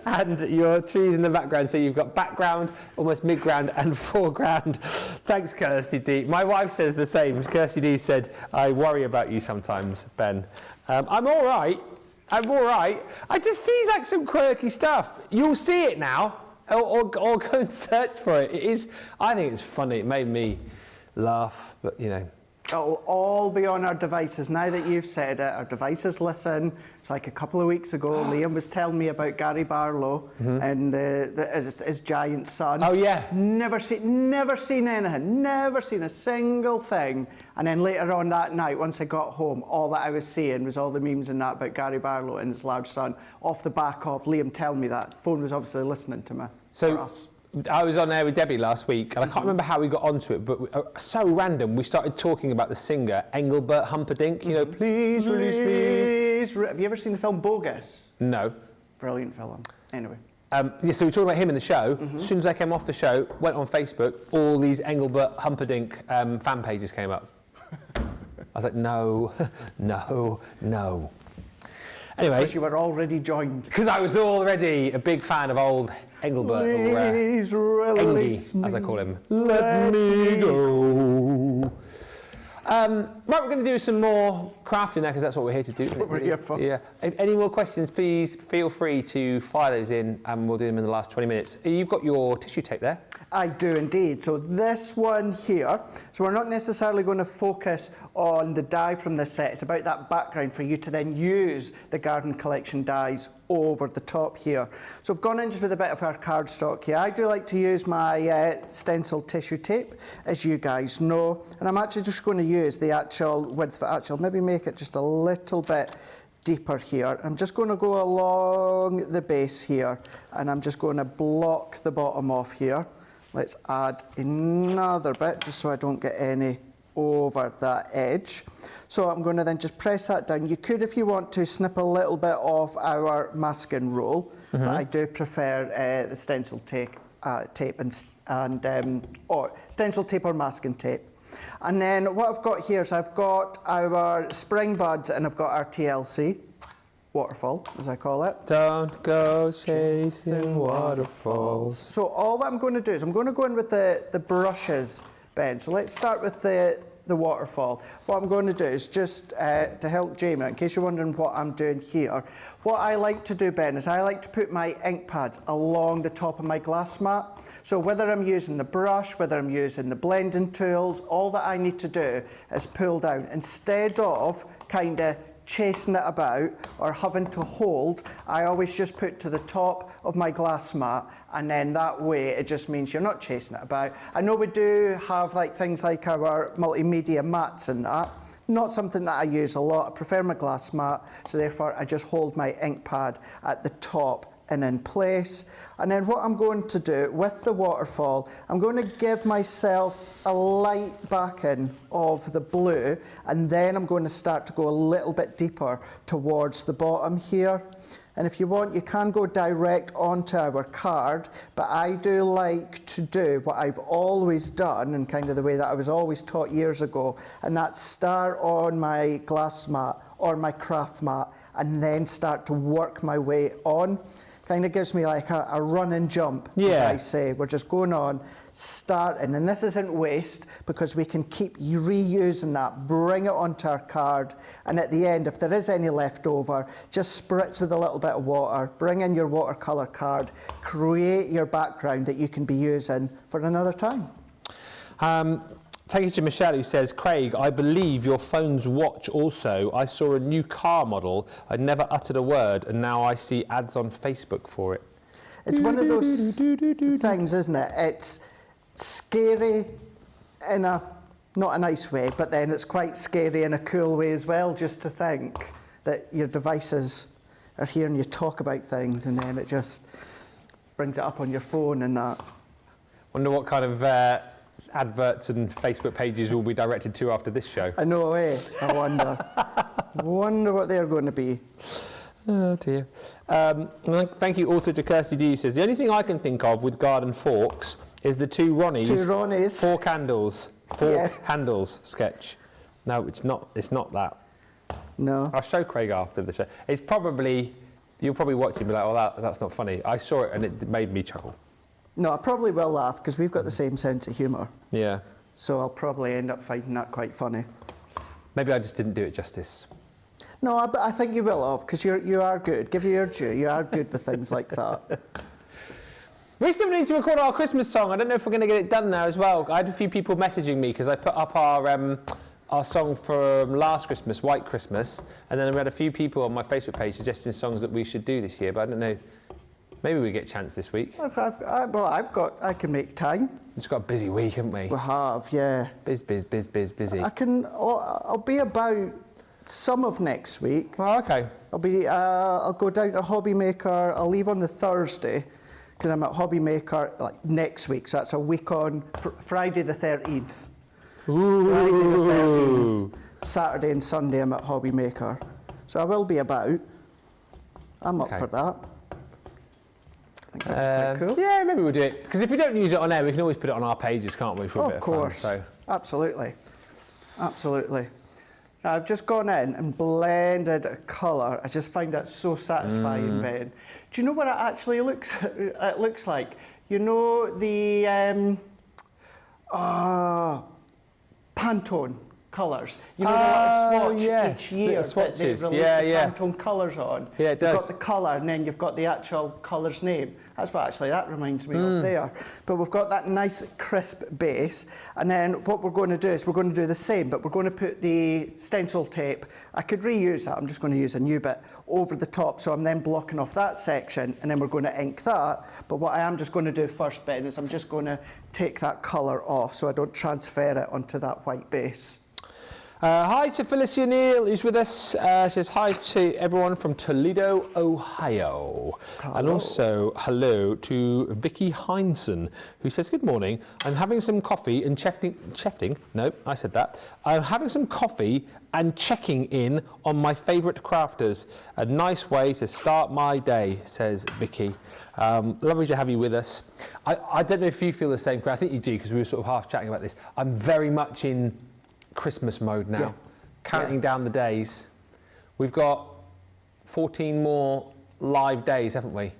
and your trees in the background, so you've got background, almost midground and foreground. Thanks, Kirsty D. My wife says the same. Kirsty D said, I worry about you sometimes, Ben. I'm all right. I just see like some quirky stuff. You'll see it now, or go and search for it. It is, I think it's funny. It made me laugh, but you know. It'll all be on our devices. Now that you've said it, our devices listen. It's like a couple of weeks ago, Liam was telling me about Gary Barlow and his giant son. Oh, yeah. Never seen anything, never seen a single thing. And then later on that night, once I got home, all that I was seeing was all the memes and that about Gary Barlow and his large son, off the back of Liam telling me that. The phone was obviously listening to me. So for us. I was on air with Debbie last week, and I can't remember how we got onto it, but so random. We started talking about the singer Engelbert Humperdinck. You know, please release me. Have you ever seen the film Bogus? No. Brilliant film. Anyway. Yeah, so we talked about him in the show. As soon as I came off the show, went on Facebook, all these Engelbert Humperdinck fan pages came up. I was like, no, no, no. Anyway. Because you were already joined. Because I was already a big fan of old Engelbert, Please or release Engie, as I me. call him. Let me go. Right, we're going to do some more crafting now because that's what we're here to do. That's what we're here for. Yeah. If any more questions, please feel free to fire those in, and we'll do them in the last 20 minutes. You've got your tissue tape there. I do indeed. So this one here, so we're not necessarily going to focus on the die from this set. It's about that background for you to then use the garden collection dies over the top here. So I've gone in just with a bit of our cardstock here. I do like to use my stenciled tissue tape, as you guys know, and I'm actually just going to use the actual width of it. Maybe make it just a little bit deeper here. I'm just going to go along the base here, and I'm just going to block the bottom off here. Let's add another bit just so I don't get any over that edge. So I'm going to then just press that down. You could, if you want to, snip a little bit off our masking roll, but I do prefer the stencil tape or stencil tape or masking tape. And then what I've got here is I've got our spring buds and I've got our TLC. Waterfall, as I call it. Don't go chasing waterfalls. So all that I'm going to do is I'm going to go in with the brushes, Ben. So let's start with the waterfall. What I'm going to do is just to help Jamie, in case you're wondering what I'm doing here, what I like to do, Ben, is I like to put my ink pads along the top of my glass mat. So whether I'm using the brush, whether I'm using the blending tools, all that I need to do is pull down instead of kind of chasing it about or having to hold. I always just put to the top of my glass mat, and then that way it just means you're not chasing it about. I know we do have like things like our multimedia mats and that. Not something that I use a lot. I prefer my glass mat, so therefore I just hold my ink pad at the top and in place. And then what I'm going to do with the waterfall, I'm going to give myself a light backing of the blue, and then I'm going to start to go a little bit deeper towards the bottom here. And if you want, you can go direct onto our card, but I do like to do what I've always done and kind of the way that I was always taught years ago, and that's start on my glass mat or my craft mat and then start to work my way on. Kind of gives me like a run and jump, as I say. We're just going on, starting, and this isn't waste because we can keep reusing that, bring it onto our card, and at the end, if there is any left over, just spritz with a little bit of water, bring in your watercolour card, create your background that you can be using for another time. Thank you to Michelle, who says, Craig, I believe your phone's watch also. I saw a new car model. I'd never uttered a word, and now I see ads on Facebook for it. It's one of those things, isn't it? It's scary in a, not a nice way, but then it's quite scary in a cool way as well, just to think that your devices are here and you talk about things, and then it just brings it up on your phone and that. Wonder what kind of adverts and Facebook pages will be directed to after this show. I know, eh? I wonder. Wonder what they're going to be. Oh dear. Thank you also to Kirsty D, who says, the only thing I can think of with garden forks is the two Ronnies. Two Ronnies. Four candles. Four handles sketch. No, it's not that. No. I'll show Craig after the show. It's probably, you'll probably watch it and be like, oh, that's not funny. I saw it and it made me chuckle. No, I probably will laugh because we've got the same sense of humour. Yeah. So I'll probably end up finding that quite funny. Maybe I just didn't do it justice. No, I think you will have, because you are good. Give you your due. You are good with things like that. We still need to record our Christmas song. I don't know if we're going to get it done now as well. I had a few people messaging me because I put up our song from last Christmas, White Christmas, and then we had a few people on my Facebook page suggesting songs that we should do this year, but I don't know. Maybe we get a chance this week. I can make time. We've just got a busy week, haven't we? We have, yeah. Busy. I'll be about some of next week. Oh, okay. I'll go down to Hobby Maker. I'll leave on the Thursday because I'm at Hobby Maker like next week. So that's a week on Friday the 13th. Ooh. Friday the 13th. Saturday and Sunday I'm at Hobby Maker. So I will be about. I'm up for that. I think that'd be quite cool. Yeah, maybe we'll do it. Because if we don't use it on air, we can always put it on our pages, can't we? For a bit of course. Fun, so. Absolutely. Now, I've just gone in and blended a colour. I just find that so satisfying, Ben. Do you know what it actually looks like? You know the Pantone colours. You know the little swatch each year that they release the Pantone colours on. Yeah, it does. You've got the colour and then you've got the actual colour's name. That's what actually that reminds me of there. But we've got that nice crisp base, and then what we're going to do is we're going to do the same, but we're going to put the stencil tape. I could reuse that. I'm just going to use a new bit over the top, so I'm then blocking off that section, and then we're going to ink that. But what I am just going to do first, Ben, is I'm just going to take that colour off so I don't transfer it onto that white base. Hi to Felicia Neal, who's with us. She says hi to everyone from Toledo, Ohio. Hello. And also hello to Vicky Heinsohn, who says, good morning. I'm having some coffee and chefting. No, I said that. I'm having some coffee and checking in on my favourite crafters. A nice way to start my day, says Vicky. Lovely to have you with us. I don't know if you feel the same, Craig. I think you do, because we were sort of half chatting about this. I'm very much in Christmas mode now, counting down the days. We've got 14 more live days, haven't we?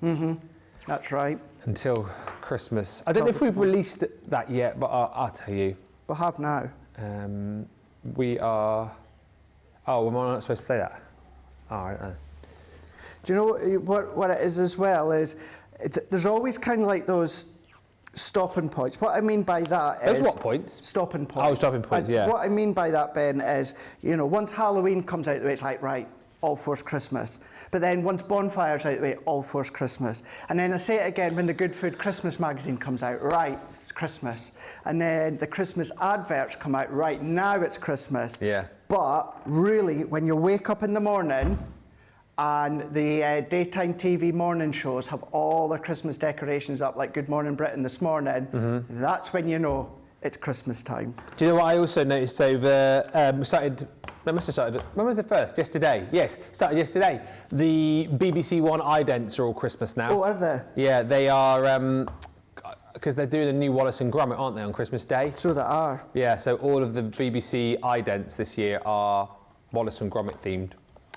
That's right. Until Christmas. I don't know if we've released that yet, but I'll tell you. We have now. We are... Oh, am I not supposed to say that? All right. Do you know what it is as well? Is there's always kind of like those stopping points. What I mean by that is... Those what points? Stopping points. Oh, stopping points, yeah. What I mean by that, Ben, is, you know, once Halloween comes out the way, it's like, right, all four's Christmas. But then once Bonfire's out the way, all four's Christmas. And then I say it again when the Good Food Christmas magazine comes out, right, it's Christmas. And then the Christmas adverts come out, right, now it's Christmas. Yeah. But really, when you wake up in the morning, and the daytime TV morning shows have all their Christmas decorations up, like Good Morning Britain this morning, that's when you know it's Christmas time. Do you know what I also noticed over, when was the first? Yesterday. Yes, started yesterday. The BBC One idents are all Christmas now. Oh, are they? Yeah, they are, because they're doing a new Wallace and Gromit, aren't they, on Christmas Day? So they are. Yeah, so all of the BBC idents this year are Wallace and Gromit themed.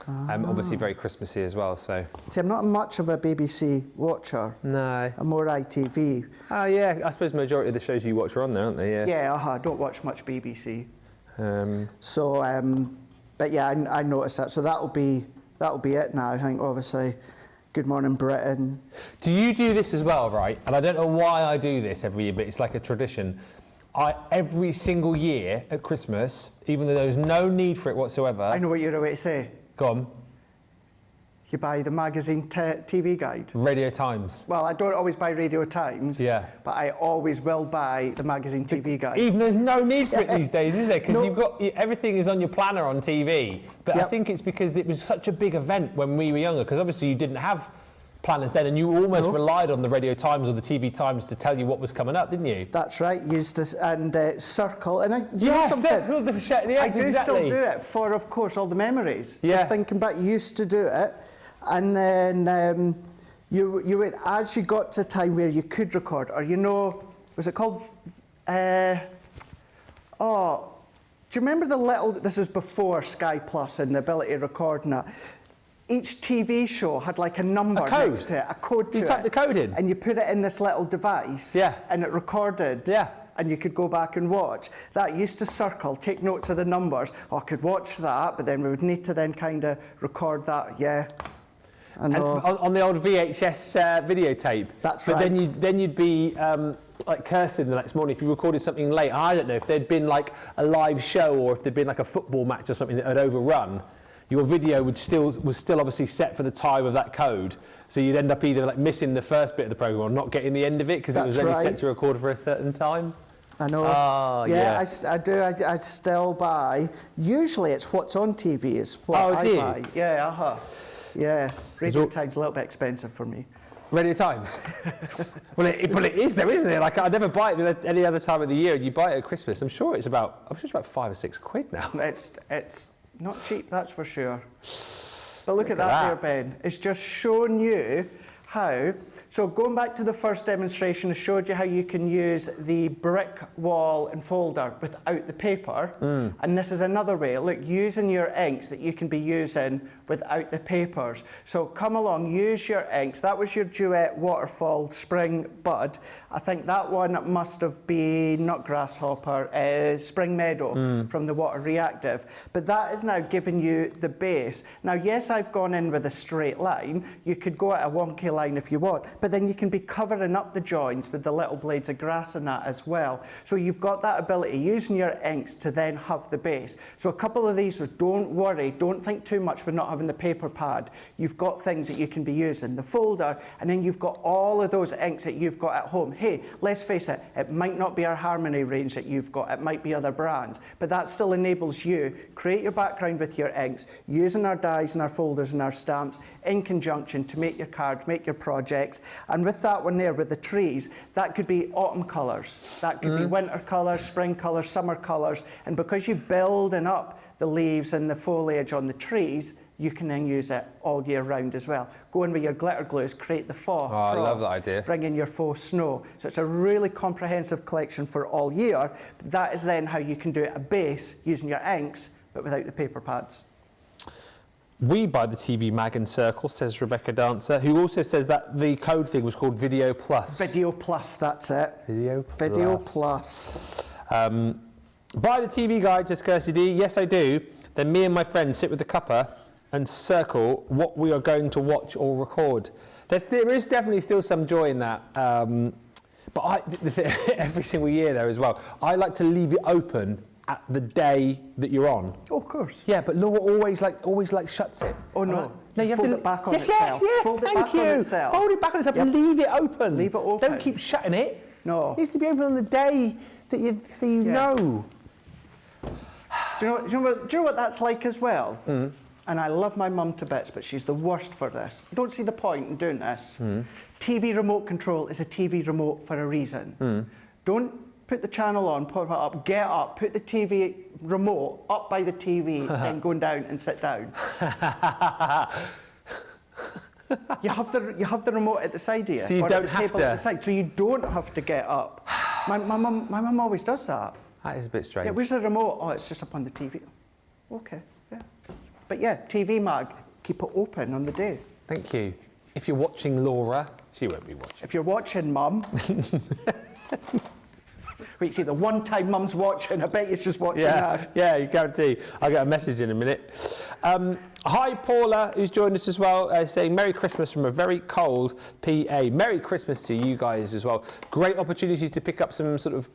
Obviously very Christmassy as well, so. See, I'm not much of a BBC watcher. No. I'm more ITV. Oh yeah, I suppose the majority of the shows you watch are on there, aren't they? Yeah. Yeah, I don't watch much BBC. So, but yeah, I noticed that. So that'll be it now. I think obviously, Good Morning Britain. do you do this as well, right? And I don't know why I do this every year, but it's like a tradition. Every single year at Christmas, even though there's no need for it whatsoever. I know what you're about to say. Go on. You buy the magazine TV guide. Radio Times. Well, I don't always buy Radio Times. Yeah. But I always will buy the magazine TV guide. Even there's no need for it these days, is there? Because No. you've got everything is on your planner on TV. But I Yep. think it's because it was such a big event when we were younger. Because obviously you didn't have planners then, and you almost relied on the Radio Times or the TV Times to tell you what was coming up, didn't you? That's right. Used to and Circle and I. You know Yeah, something? Circle the yes, I do exactly. still do it for, of course, all the memories. Yeah. Just thinking back, you used to do it, and then you would, as you got to a time where you could record, or was it called? Do you remember the little? This was before Sky Plus and the ability to record and that. Each TV show had like a number code? next to it, a code to You it. type the code in? And you put it in this little device. Yeah. And it recorded. Yeah. And you could go back and watch. That used to circle, take notes of the numbers. Oh, I could watch that, but then we would need to then kind of record that. Yeah. I And know. on the old VHS videotape. That's but right. Then you'd be like cursing the next morning if you recorded something late. I don't know if there'd been like a live show or if there'd been like a football match or something that had overrun. Your video was still obviously set for the time of that code, so you'd end up either like missing the first bit of the program or not getting the end of it because it was That's only set right. to record for a certain time. I know. Yeah. I do. I still buy. Usually it's what's on TV is what do you? I buy. Yeah, Yeah. Radio all- Time's a little bit expensive for me. Radio Times. Well, it is though, isn't it? Like I never buy it any other time of the year. You buy it at Christmas. I'm sure it's about £5 or £6 now. It's not cheap, that's for sure. But look at that there, Ben. It's just showing you how. So going back to the first demonstration, I showed you how you can use the brick wall enfolder without the paper. And this is another way. Look, using your inks that you can be using without the papers. So come along, use your inks. That was your Duet Waterfall Spring Bud. I think that one must have been, not Grasshopper, Spring Meadow from the Water Reactive. But that is now giving you the base. Now, yes, I've gone in with a straight line. You could go at a wonky line if you want, but then you can be covering up the joints with the little blades of grass and that as well. So you've got that ability, using your inks to then have the base. So a couple of these, don't worry, don't think too much with not having the paper pad. You've got things that you can be using, the folder, and then you've got all of those inks that you've got at home. Hey, let's face it, it might not be our Harmony range that you've got, it might be other brands, but that still enables you, create your background with your inks, using our dies and our folders and our stamps in conjunction to make your cards, make your projects. And with that one there, with the trees, that could be autumn colours, that could be winter colours, spring colours, summer colours, and because you're building up the leaves and the foliage on the trees, you can then use it all year round as well. Go in with your glitter glues, create the faux I frost, love that idea. bring in your faux snow. So it's a really comprehensive collection for all year. But that is then how you can do it a base using your inks, but without the paper pads. We buy the TV mag and Circle, says Rebecca Dancer, who also says that the code thing was called Video Plus. Video Plus, that's it. Video Plus. Video Plus. Buy the TV guide, says Kirsty D. Yes, I do. Then me and my friend sit with the cuppa and circle what we are going to watch or record. There is definitely still some joy in that. But every single year there as well, I like to leave it open at the day that you're on. Oh, of course. Yeah, but Laura always shuts it. Oh, no. No, you have Fold to it back on yes, itself. Yes, Fold it thank back you. on itself. Fold it back on itself Yep. and leave it open. Leave it open. Don't keep shutting it. No. It needs to be open on the day that you know. Do you know what that's like as well? And I love my mum to bits, but she's the worst for this. I don't see the point in doing this. TV remote control is a TV remote for a reason. Don't put the channel on, put it up, get up, put the TV remote up by the TV, then go down and sit down. You have the remote at the side here, so you or don't at the have table to. at the side, so you don't have to get up. My mum always does that. That is a bit strange. Yeah, where's the remote? Oh, it's just up on the TV. Okay, yeah. But yeah, TV mag, keep it open on the day. Thank you. If you're watching Laura, she won't be watching. If you're watching, Mum. Wait, see, the one time Mum's watching, I bet you're just watching now. Yeah, you guarantee. I'll get a message in a minute. Hi, Paula, who's joined us as well, saying Merry Christmas from a very cold PA. Merry Christmas to you guys as well. Great opportunities to pick up some sort of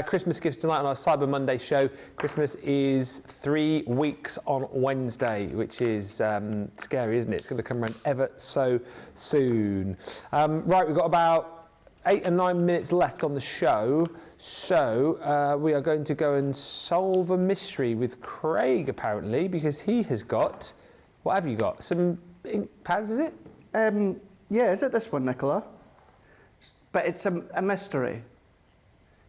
Christmas gifts tonight on our Cyber Monday show. Christmas is 3 weeks on Wednesday, which is scary, isn't it? It's going to come around ever so soon. Right, we've got about 8 or 9 minutes left on the show. So we are going to go and solve a mystery with Craig, apparently, because he has got, what have you got? Some ink pads, is it? Yeah, is it this one, Nicola? But it's a mystery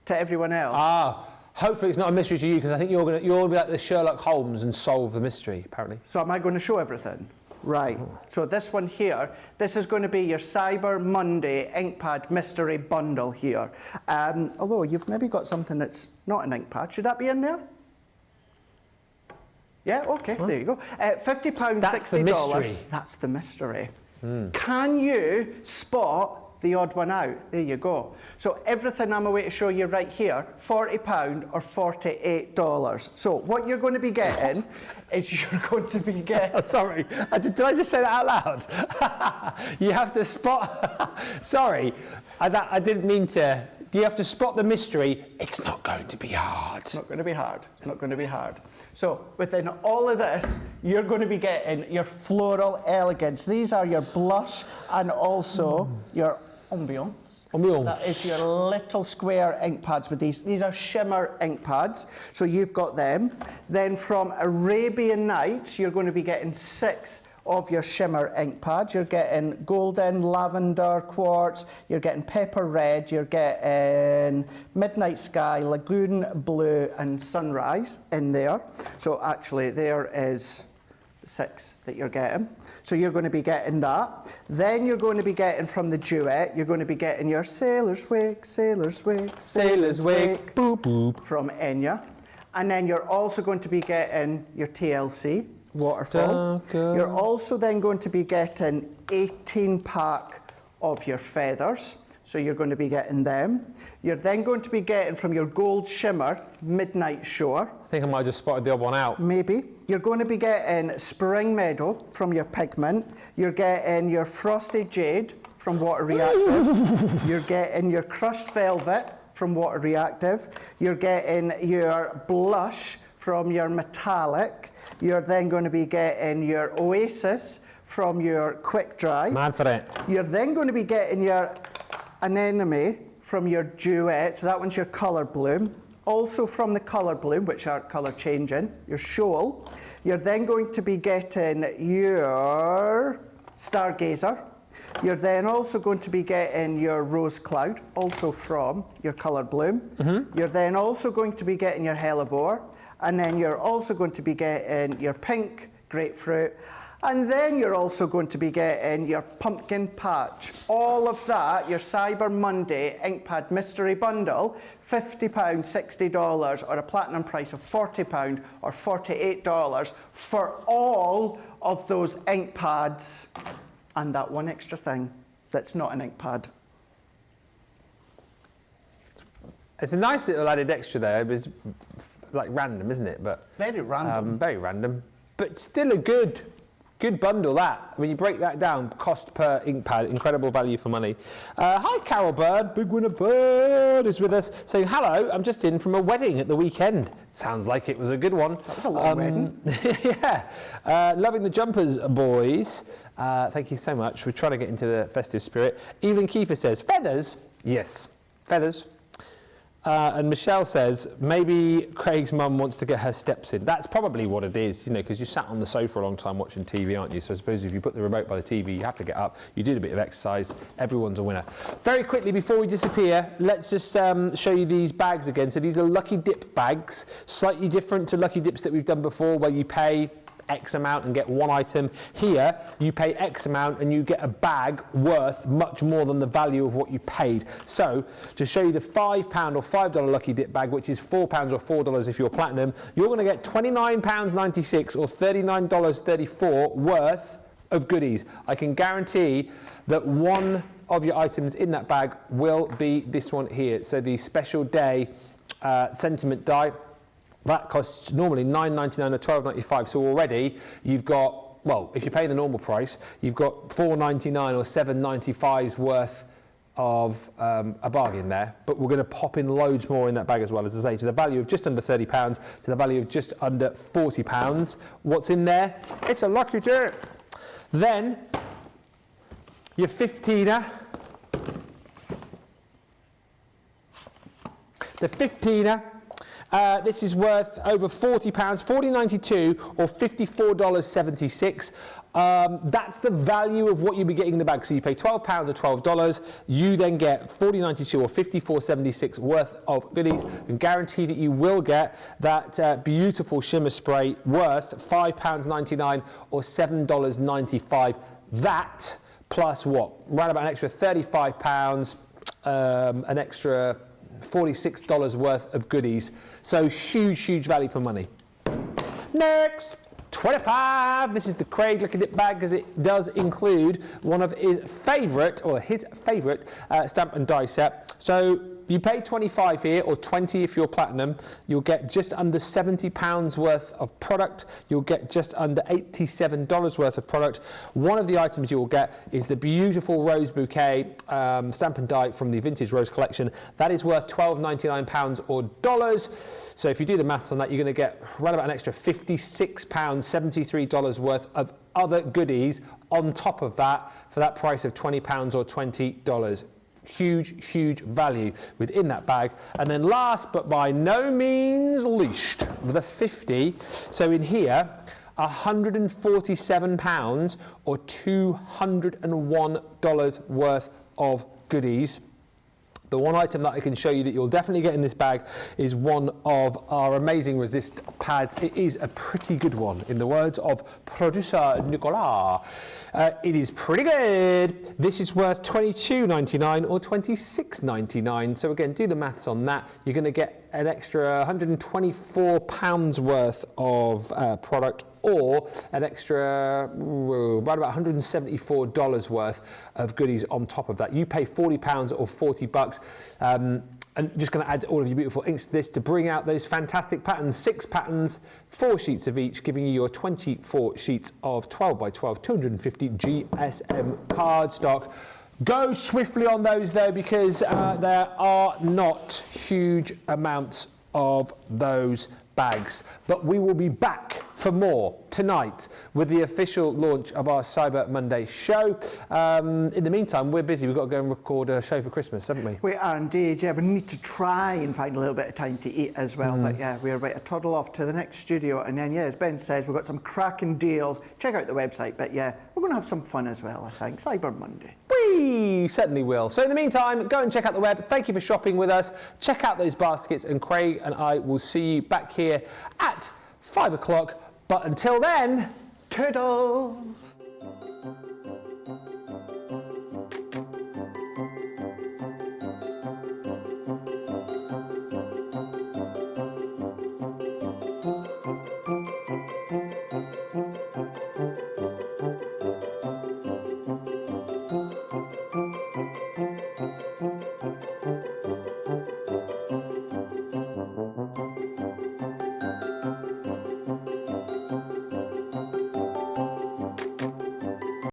to everyone else. Ah, hopefully it's not a mystery to you, because I think you're going to be like the Sherlock Holmes and solve the mystery, apparently. So am I going to show everything? Right. So this one here, this is going to be your Cyber Monday inkpad mystery bundle here. Although you've maybe got something that's not an inkpad. Should that be in there? Yeah, okay, there you go. £50, That's the $60. mystery. That's the mystery. Can you spot the odd one out? There you go. So everything I'm away to show you right here, £40 or $48. So what you're going to be getting is you're going to be getting... Sorry, did I just say that out loud? You have to spot... Sorry, I didn't mean to... Do you have to spot the mystery? It's not going to be hard. It's not going to be hard. It's not going to be hard. So within all of this, you're going to be getting your floral elegance. These are your blush and also your ambiance. That is your little square ink pads with these. These are shimmer ink pads. So you've got them. Then from Arabian Nights, you're going to be getting 6 of your shimmer ink pads. You're getting golden, lavender, quartz, you're getting pepper red, you're getting midnight sky, lagoon blue and sunrise in there. So actually there is 6 that you're getting. So you're going to be getting that. Then you're going to be getting from the duet, you're going to be getting your Sailor's Wig, Sailor's Wig, Sailor's Wig, boop boop, from Enya. And then you're also going to be getting your TLC waterfall. You're also then going to be getting 18 pack of your feathers. So you're going to be getting them. You're then going to be getting from your gold shimmer, Midnight Shore. I think I might have just spotted the odd one out. Maybe. You're going to be getting Spring Meadow from your pigment. You're getting your Frosted Jade from Water Reactive. You're getting your Crushed Velvet from Water Reactive. You're getting your blush from your Metallic. You're then going to be getting your Oasis from your Quick Dry. Mad for it. You're then going to be getting your Anemone from your Duet. So that one's your Colour Bloom. Also from the Colour Bloom, which are colour changing, your Shoal. You're then going to be getting your Stargazer. You're then also going to be getting your Rose Cloud, also from your Colour Bloom. You're then also going to be getting your Hellebore. And then you're also going to be getting your Pink Grapefruit. And then you're also going to be getting your Pumpkin Patch. All of that, your Cyber Monday inkpad mystery bundle, £50, $60, or a platinum price of £40 or $48 for all of those ink pads and that one extra thing that's not an ink pad. It's a nice little added extra there. It was like random, isn't it? But very random. Very random. But still a good bundle, that. When you break that down, cost per ink pad, incredible value for money. Hi, Carol Bird. Big Winner Bird is with us, saying, hello, I'm just in from a wedding at the weekend. Sounds like it was a good one. That was a long wedding. Yeah. Loving the jumpers, boys. Thank you so much. We're trying to get into the festive spirit. Evelyn Kiefer says, feathers? Yes, feathers. And Michelle says, maybe Craig's mum wants to get her steps in. That's probably what it is, you know, because you sat on the sofa a long time watching TV, aren't you? So I suppose if you put the remote by the TV, you have to get up, you do a bit of exercise, everyone's a winner. Very quickly, before we disappear, let's just show you these bags again. So these are Lucky Dip bags, slightly different to Lucky Dips that we've done before, where you pay X amount and get one item. Here you pay X amount and you get a bag worth much more than the value of what you paid. So to show you the £5 or $5 Lucky Dip bag, which is £4 or $4 if you're platinum, you're going to get £29.96 or $39.34 worth of goodies. I can guarantee that one of your items in that bag will be this one here. So the special day sentiment die. That costs normally $9.99 or $12.95. So already you've got, well, if you pay the normal price, you've got $4.99 or $7.95's worth of a bargain there. But we're going to pop in loads more in that bag as well, as I say, to the value of just under £30 to the value of just under £40. What's in there? It's a Lucky Dip. Then your 15er. The 15er. This is worth over £40, $40.92 or $54.76. That's the value of what you'll be getting in the bag. So you pay £12 or $12, you then get $40.92 or $54.76 worth of goodies, and guarantee that you will get that beautiful shimmer spray worth £5.99 or $7.95. That plus what? Around about an extra £35, an extra $46 worth of goodies. So huge value for money. Next, 25. This is the Craig Lucky Dip bag, because it does include one of his favourite stamp and die set. So you pay 25 here, or 20 if you're platinum. You'll get just under £70 worth of product. You'll get just under $87 worth of product. One of the items you'll get is the beautiful rose bouquet stamp and die from the Vintage Rose collection. That is worth £12.99 or dollars. So if you do the maths on that, you're going to get right about an extra £56, $73 worth of other goodies on top of that for that price of £20 or $20. Huge value within that bag. And then last but by no means least, the 50. So in here, £147 or $201 worth of goodies. The one item that I can show you that you'll definitely get in this bag is one of our amazing resist pads. It is a pretty good one, in the words of producer Nicolas. It is pretty good. This is worth $22.99 or $26.99. So again, do the maths on that. You're going to get an extra £124 worth of product, or an extra right about $174 worth of goodies on top of that. You pay £40 or $40. And just going to add all of your beautiful inks to this to bring out those fantastic patterns. 6 patterns, 4 sheets of each, giving you your 24 sheets of 12 by 12, 250 GSM cardstock. Go swiftly on those though, because there are not huge amounts of those bags. But we will be back for more tonight with the official launch of our Cyber Monday show. In the meantime, we're busy. We've got to go and record a show for Christmas, haven't we? We are indeed, yeah. We need to try and find a little bit of time to eat as well. But yeah, we're about to toddle off to the next studio. And then, yeah, as Ben says, we've got some cracking deals. Check out the website. But yeah, we're going to have some fun as well, I think. Cyber Monday. We certainly will. So in the meantime, go and check out the web. Thank you for shopping with us. Check out those baskets, and Craig and I will see you back here at 5 o'clock. But until then, toodles!